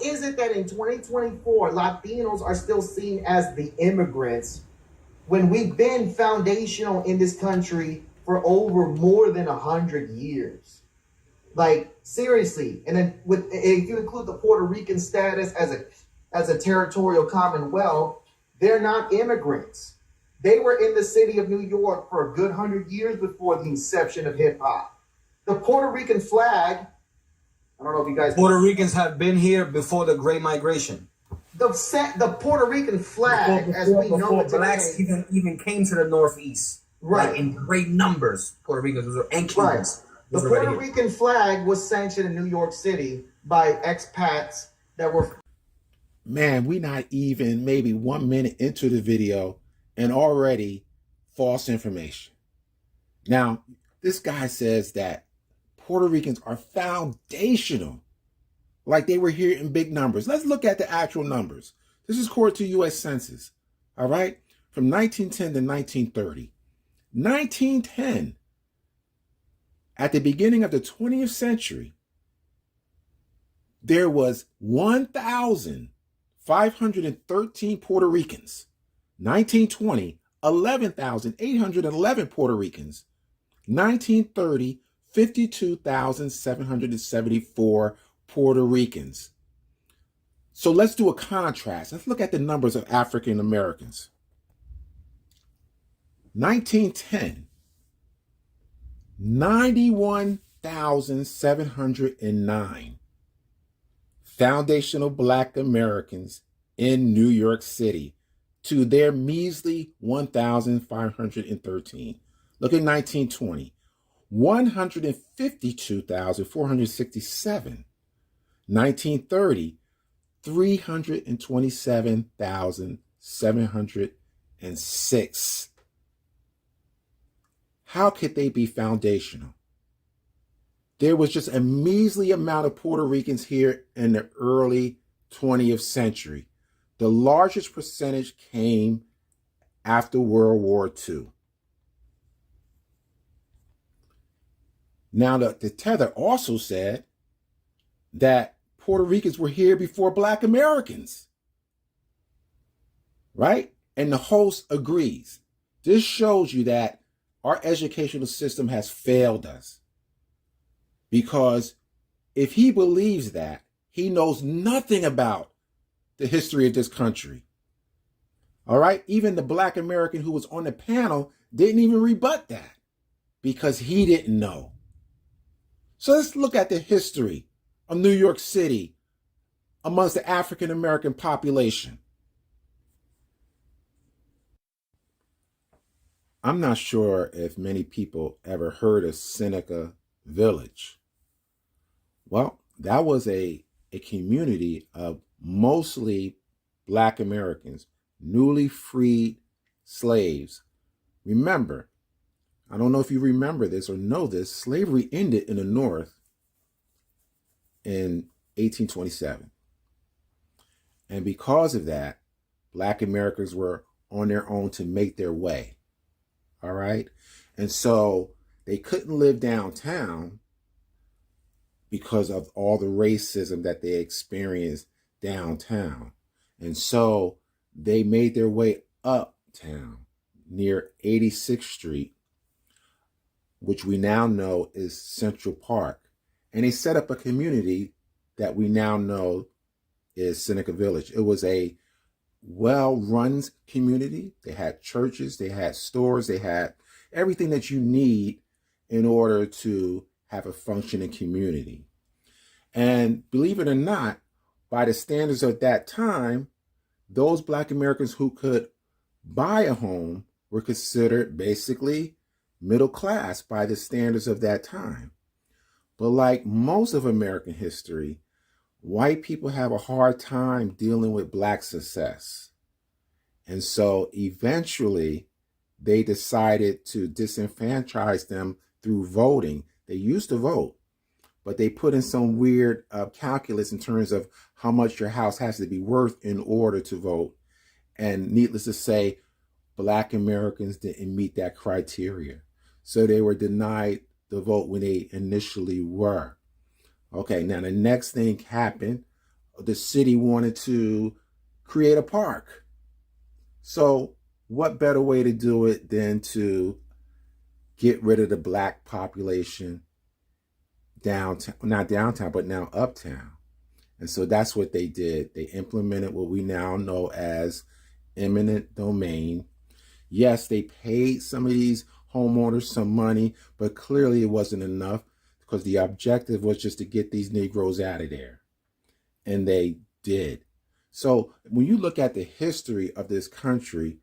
is it that in 2024 Latinos are still seen as the immigrants when we've been foundational in this country for over more than 100 years? Like, seriously. And then if you include the Puerto Rican status as a territorial commonwealth, they're not immigrants. They were in the city of New York for a good 100 years before the inception of hip hop. The Puerto Rican flag, I don't know if you guys... Puerto Ricans have been here before the Great Migration. The Puerto Rican flag, before blacks even came to the Northeast. Right. Like in great numbers, Puerto Ricans and Cubans. Right. The Puerto Rican flag was sanctioned in New York City by expats that were... Man, we not even maybe 1 minute into the video and already false information. Now, this guy says that Puerto Ricans are foundational, like they were here in big numbers. Let's look at the actual numbers. This is according to U.S. Census, all right? From 1910 to 1930. 1910, at the beginning of the 20th century, there was 1,513 Puerto Ricans. 1920, 11,811 Puerto Ricans. 1930, 52,774 Puerto Ricans. So let's do a contrast. Let's look at the numbers of African Americans. 1910, 91,709 foundational Black Americans in New York City to their measly 1,513. Look at 1920, 152,467. 1930, 327,706. How could they be foundational? There was just a measly amount of Puerto Ricans here in the early 20th century. The largest percentage came after World War II. Now, the tether also said that Puerto Ricans were here before Black Americans, right? And the host agrees. This shows you that our educational system has failed us, because if he believes that, he knows nothing about the history of this country. All right? Even the Black American who was on the panel didn't even rebut that because he didn't know. So let's look at the history of New York City amongst the African American population. I'm not sure if many people ever heard of Seneca Village. Well, that was a community of mostly Black Americans, newly freed slaves. Remember, I don't know if you remember this or know this, slavery ended in the North in 1827. And because of that, Black Americans were on their own to make their way. All right? And so they couldn't live downtown because of all the racism that they experienced downtown. And so they made their way uptown near 86th Street, which we now know is Central Park. And they set up a community that we now know is Seneca Village. It was a well-run community. They had churches, they had stores, they had everything that you need in order to have a functioning community. And believe it or not, by the standards of that time, those Black Americans who could buy a home were considered basically middle class by the standards of that time. But like most of American history, white people have a hard time dealing with Black success. And so eventually they decided to disenfranchise them through voting. They used to vote, but they put in some weird calculus in terms of how much your house has to be worth in order to vote. And needless to say, Black Americans didn't meet that criteria. So they were denied the vote when they initially were. Okay, now the next thing happened. The city wanted to create a park. So what better way to do it than to get rid of the Black population downtown, not downtown, but now uptown. And so that's what they did. They implemented what we now know as eminent domain. Yes, they paid some of these homeowners some money, but clearly it wasn't enough because the objective was just to get these Negroes out of there. And they did. So when you look at the history of this country,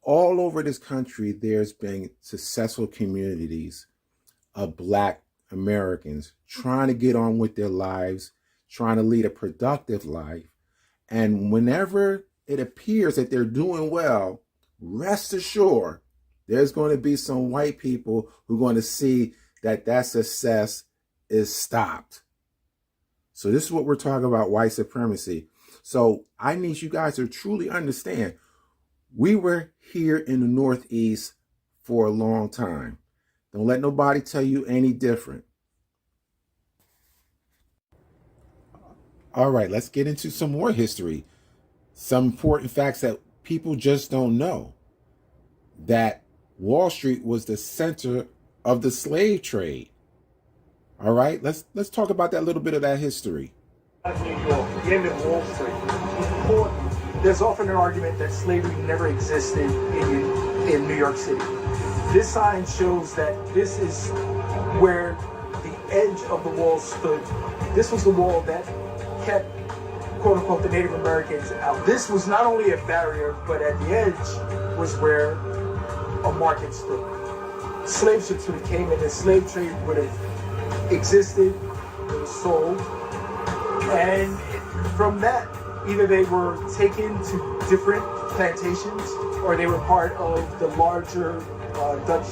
all over this country, there's been successful communities of Black Americans trying to get on with their lives, trying to lead a productive life. And whenever it appears that they're doing well, rest assured, there's going to be some white people who are going to see that that success is stopped. So this is what we're talking about, white supremacy. So I need you guys to truly understand, we were here in the Northeast for a long time. Don't let nobody tell you any different. All right, let's get into some more history. Some important facts that people just don't know. That Wall Street was the center of the slave trade. All right, let's talk about that little bit of that history. New York, the end of Wall Street. There's often an argument that slavery never existed in New York City. This sign shows that this is where the edge of the wall stood. This was the wall that kept, quote unquote, the Native Americans out. This was not only a barrier, but at the edge was where a market stood. Slave ships would have came in, the slave trade would have existed, it was sold, and from that, either they were taken to different plantations or they were part of the larger Dutch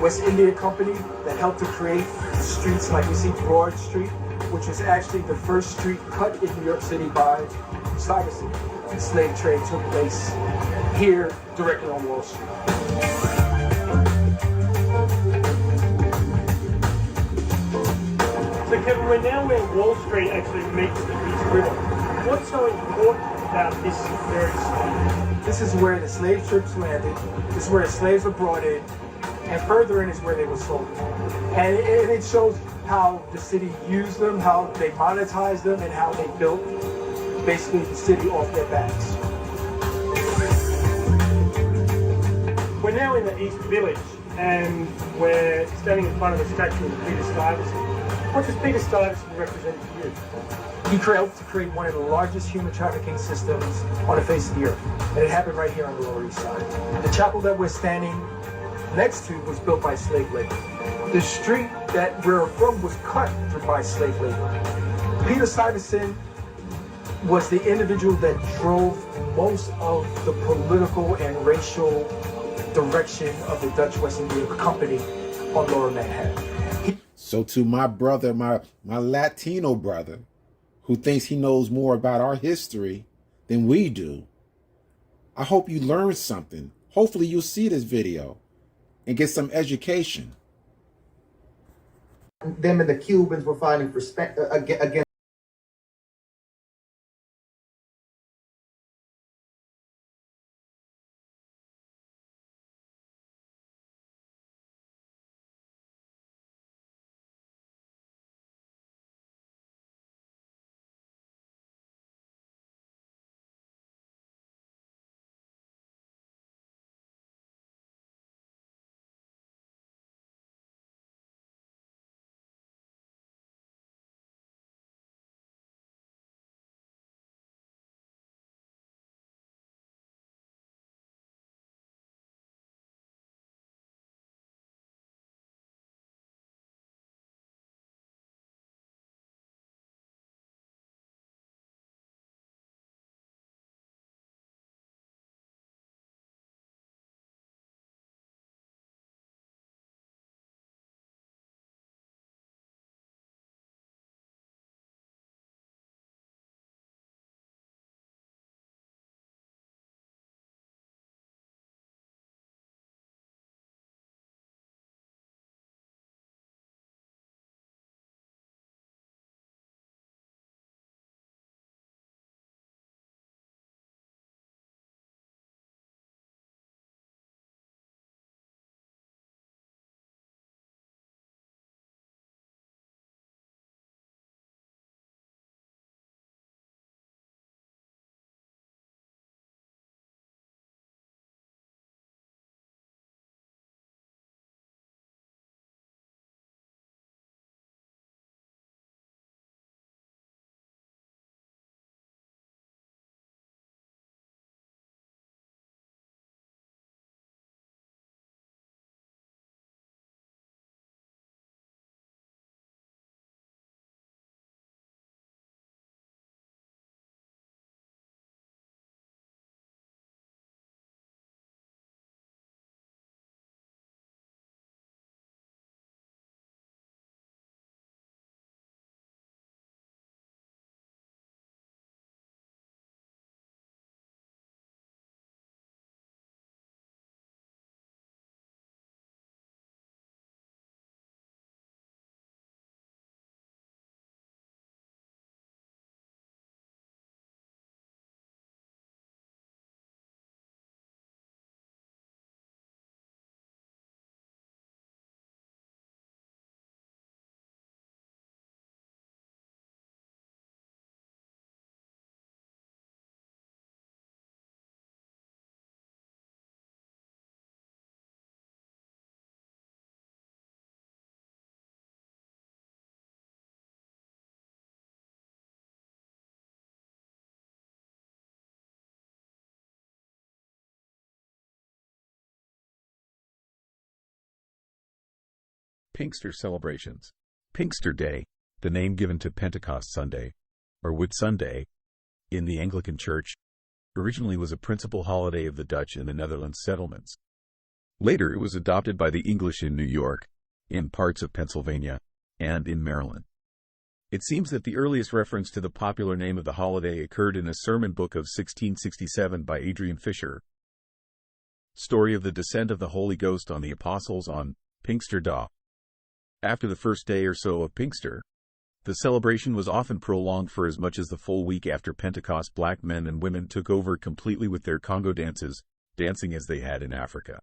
West India Company that helped to create streets like we see Broad Street, which was actually the first street cut in New York City by Stuyvesant. The slave trade took place here directly on Wall Street. Kevin, we're now where Wall Street actually meets the East River. What's so important about this very spot? This is where the slave ships landed. This is where the slaves were brought in. And further in is where they were sold. And it shows how the city used them, how they monetized them, and how they built basically the city off their backs. We're now in the East Village, and we're standing in front of the statue of Peter Stuyvesant. What does Peter Stuyvesant represent to you? He helped to create one of the largest human trafficking systems on the face of the earth. And it happened right here on the Lower East Side. The chapel that we're standing next to was built by slave labor. The street that we're from was cut by slave labor. Peter Stuyvesant was the individual that drove most of the political and racial direction of the Dutch West India Company on Lower Manhattan. So to my brother, my Latino brother, who thinks he knows more about our history than we do, I hope you learned something. Hopefully you'll see this video and get some education. Them and the Cubans were fighting for against. Pinkster celebrations. Pinkster Day, the name given to Pentecost Sunday, or Whit Sunday, in the Anglican Church, originally was a principal holiday of the Dutch in the Netherlands settlements. Later it was adopted by the English in New York, in parts of Pennsylvania, and in Maryland. It seems that the earliest reference to the popular name of the holiday occurred in a sermon book of 1667 by Adrian Fisher. Story of the descent of the Holy Ghost on the Apostles on Pinkster Dag. After the first day or so of Pinkster, The celebration was often prolonged for as much as the full week after Pentecost. Black men and women took over completely with their Congo dances, dancing as they had in Africa.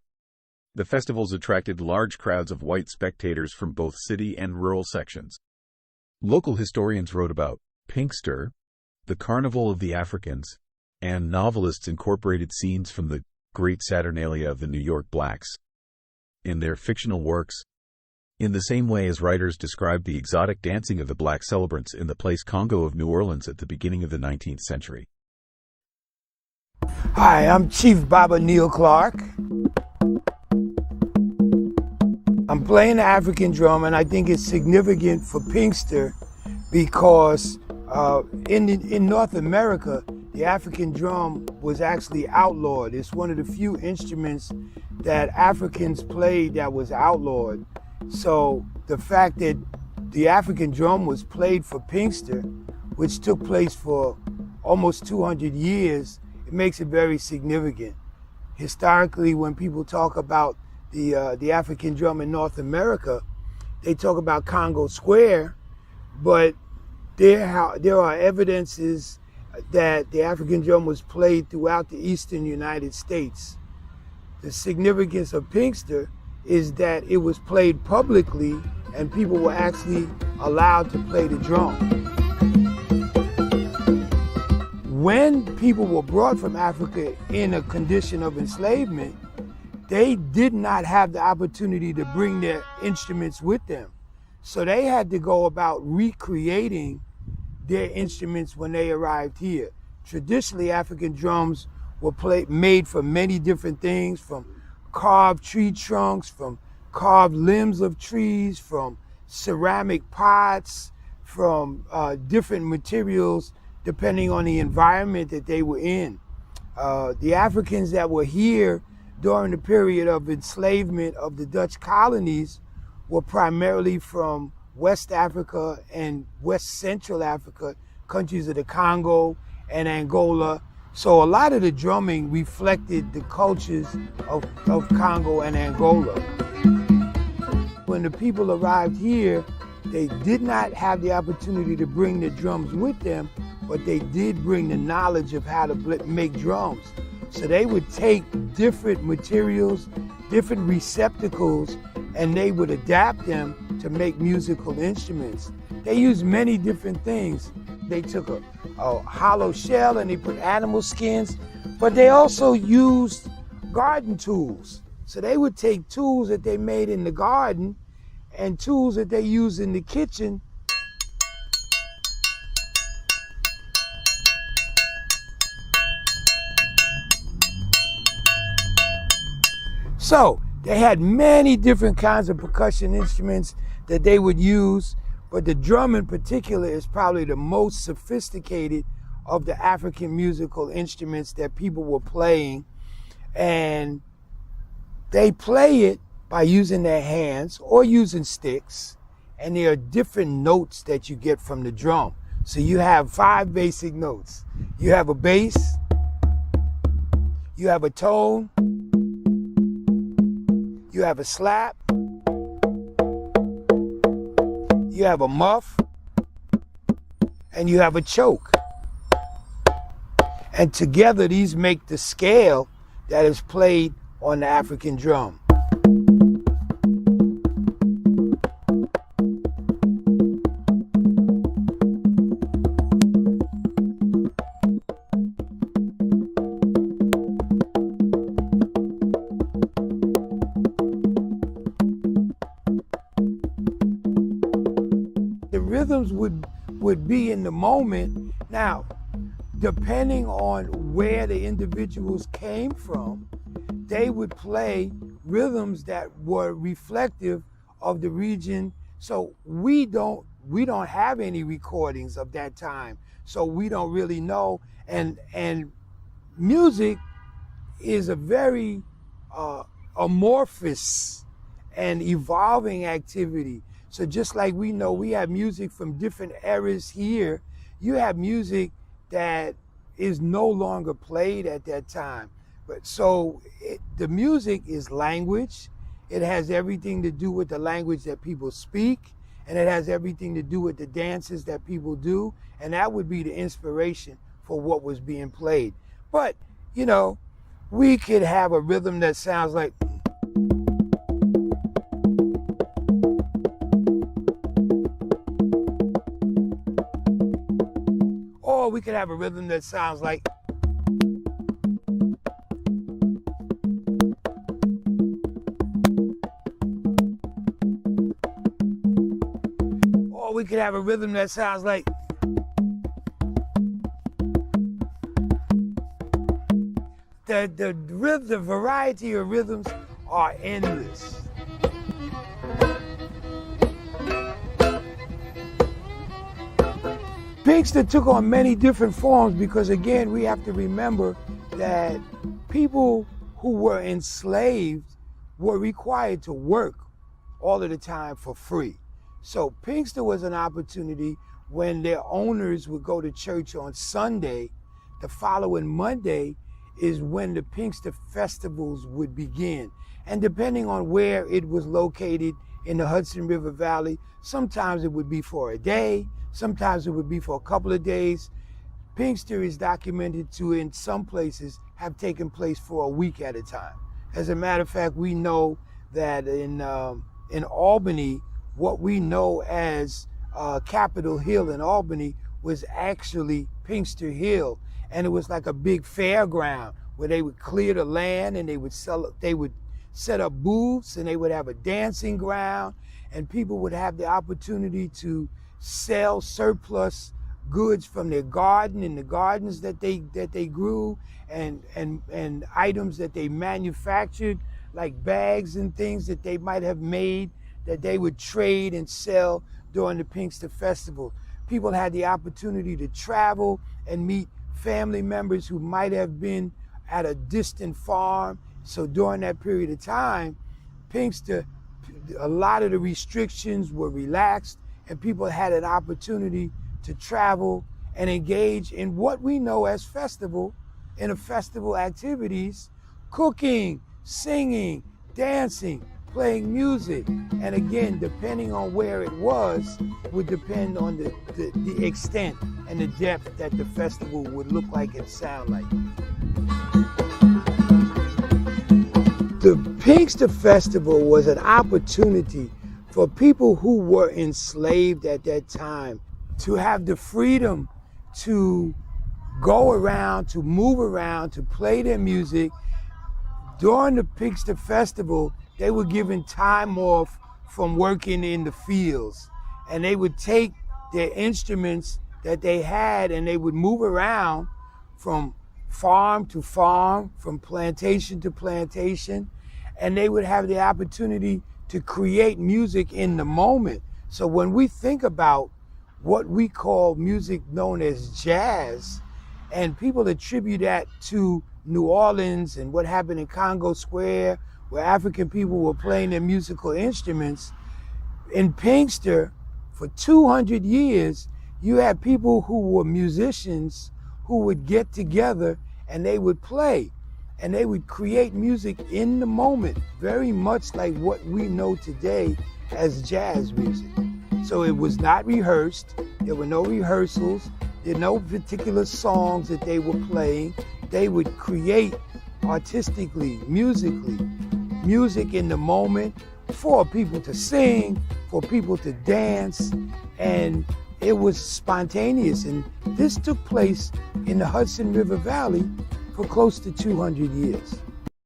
The festivals attracted large crowds of white spectators from both city and rural sections. Local historians wrote about Pinkster, the Carnival of the Africans, and novelists incorporated scenes from the Great Saturnalia of the New York Blacks in their fictional works, in the same way as writers described the exotic dancing of the black celebrants in the place Congo of New Orleans at the beginning of the 19th century. Hi, I'm Chief Baba Neil Clark. I'm playing the African drum, and I think it's significant for Pinkster because in North America, the African drum was actually outlawed. It's one of the few instruments that Africans played that was outlawed. So the fact that the African drum was played for Pinkster, which took place for almost 200 years, it makes it very significant. Historically, when people talk about the African drum in North America, they talk about Congo Square, but there are evidences that the African drum was played throughout the eastern United States. The significance of Pinkster is that it was played publicly and people were actually allowed to play the drum. When people were brought from Africa in a condition of enslavement, they did not have the opportunity to bring their instruments with them. So they had to go about recreating their instruments when they arrived here. Traditionally, African drums were made from many different things, from carved tree trunks, from carved limbs of trees, from ceramic pots, from different materials depending on the environment that they were in. The Africans that were here during the period of enslavement of the Dutch colonies were primarily from West Africa and West Central Africa, countries of the Congo and Angola. So a lot of the drumming reflected the cultures of Congo and Angola. When the people arrived here, they did not have the opportunity to bring the drums with them, but they did bring the knowledge of how to make drums. So they would take different materials, different receptacles, and they would adapt them to make musical instruments. They used many different things. They took a hollow shell and they put animal skins, but they also used garden tools. So they would take tools that they made in the garden and tools that they used in the kitchen. So they had many different kinds of percussion instruments that they would use, but the drum in particular is probably the most sophisticated of the African musical instruments that people were playing. And they play it by using their hands or using sticks. And there are different notes that you get from the drum. So you have 5 basic notes. You have a bass, you have a tone, you have a slap, you have a muff, and you have a choke. And together these make the scale that is played on the African drum. The rhythms would be in the moment. Now, depending on where the individuals came from, they would play rhythms that were reflective of the region. So we don't have any recordings of that time. So we don't really know. And music is a very amorphous and evolving activity. So just like we know we have music from different eras here, you have music that is no longer played at that time. But so the music is language. It has everything to do with the language that people speak. and it has everything to do with the dances that people do, and that would be the inspiration for what was being played. But, you know, we could have a rhythm that sounds like, or we could have a rhythm that sounds like, or we could have a rhythm that sounds like, the variety of rhythms are endless. Pinkster took on many different forms because, again, we have to remember that people who were enslaved were required to work all of the time for free. So Pinkster was an opportunity when their owners would go to church on Sunday. The following Monday is when the Pinkster festivals would begin. And depending on where it was located in the Hudson River Valley, sometimes it would be for a day, sometimes it would be for a couple of days. Pinkster is documented to, in some places, have taken place for a week at a time. As a matter of fact, we know that in Albany, what we know as Capitol Hill in Albany was actually Pinkster Hill. And it was like a big fairground where they would clear the land and they would set up booths and they would have a dancing ground, and people would have the opportunity to sell surplus goods from their garden and the gardens that they grew, and items that they manufactured, like bags and things that they might have made that they would trade and sell during the Pinkster Festival. People had the opportunity to travel and meet family members who might have been at a distant farm. So during that period of time, Pinkster, a lot of the restrictions were relaxed and people had an opportunity to travel and engage in what we know as festival activities, cooking, singing, dancing, playing music. And again, depending on where it was, would depend on the extent and the depth that the festival would look like and sound like. The Pinkster Festival was an opportunity for people who were enslaved at that time to have the freedom to go around, to move around, to play their music. During the Pinkster Festival, they were given time off from working in the fields, and they would take their instruments that they had and they would move around from farm to farm, from plantation to plantation, and they would have the opportunity to create music in the moment. So when we think about what we call music known as jazz, and people attribute that to New Orleans and what happened in Congo Square, where African people were playing their musical instruments, in Pinkster, for 200 years, you had people who were musicians who would get together and they would play and they would create music in the moment, very much like what we know today as jazz music. So it was not rehearsed. There were no rehearsals. There were no particular songs that they were playing. They would create artistically, musically, music in the moment for people to sing, for people to dance, and it was spontaneous. And this took place in the Hudson River Valley for close to 200 years.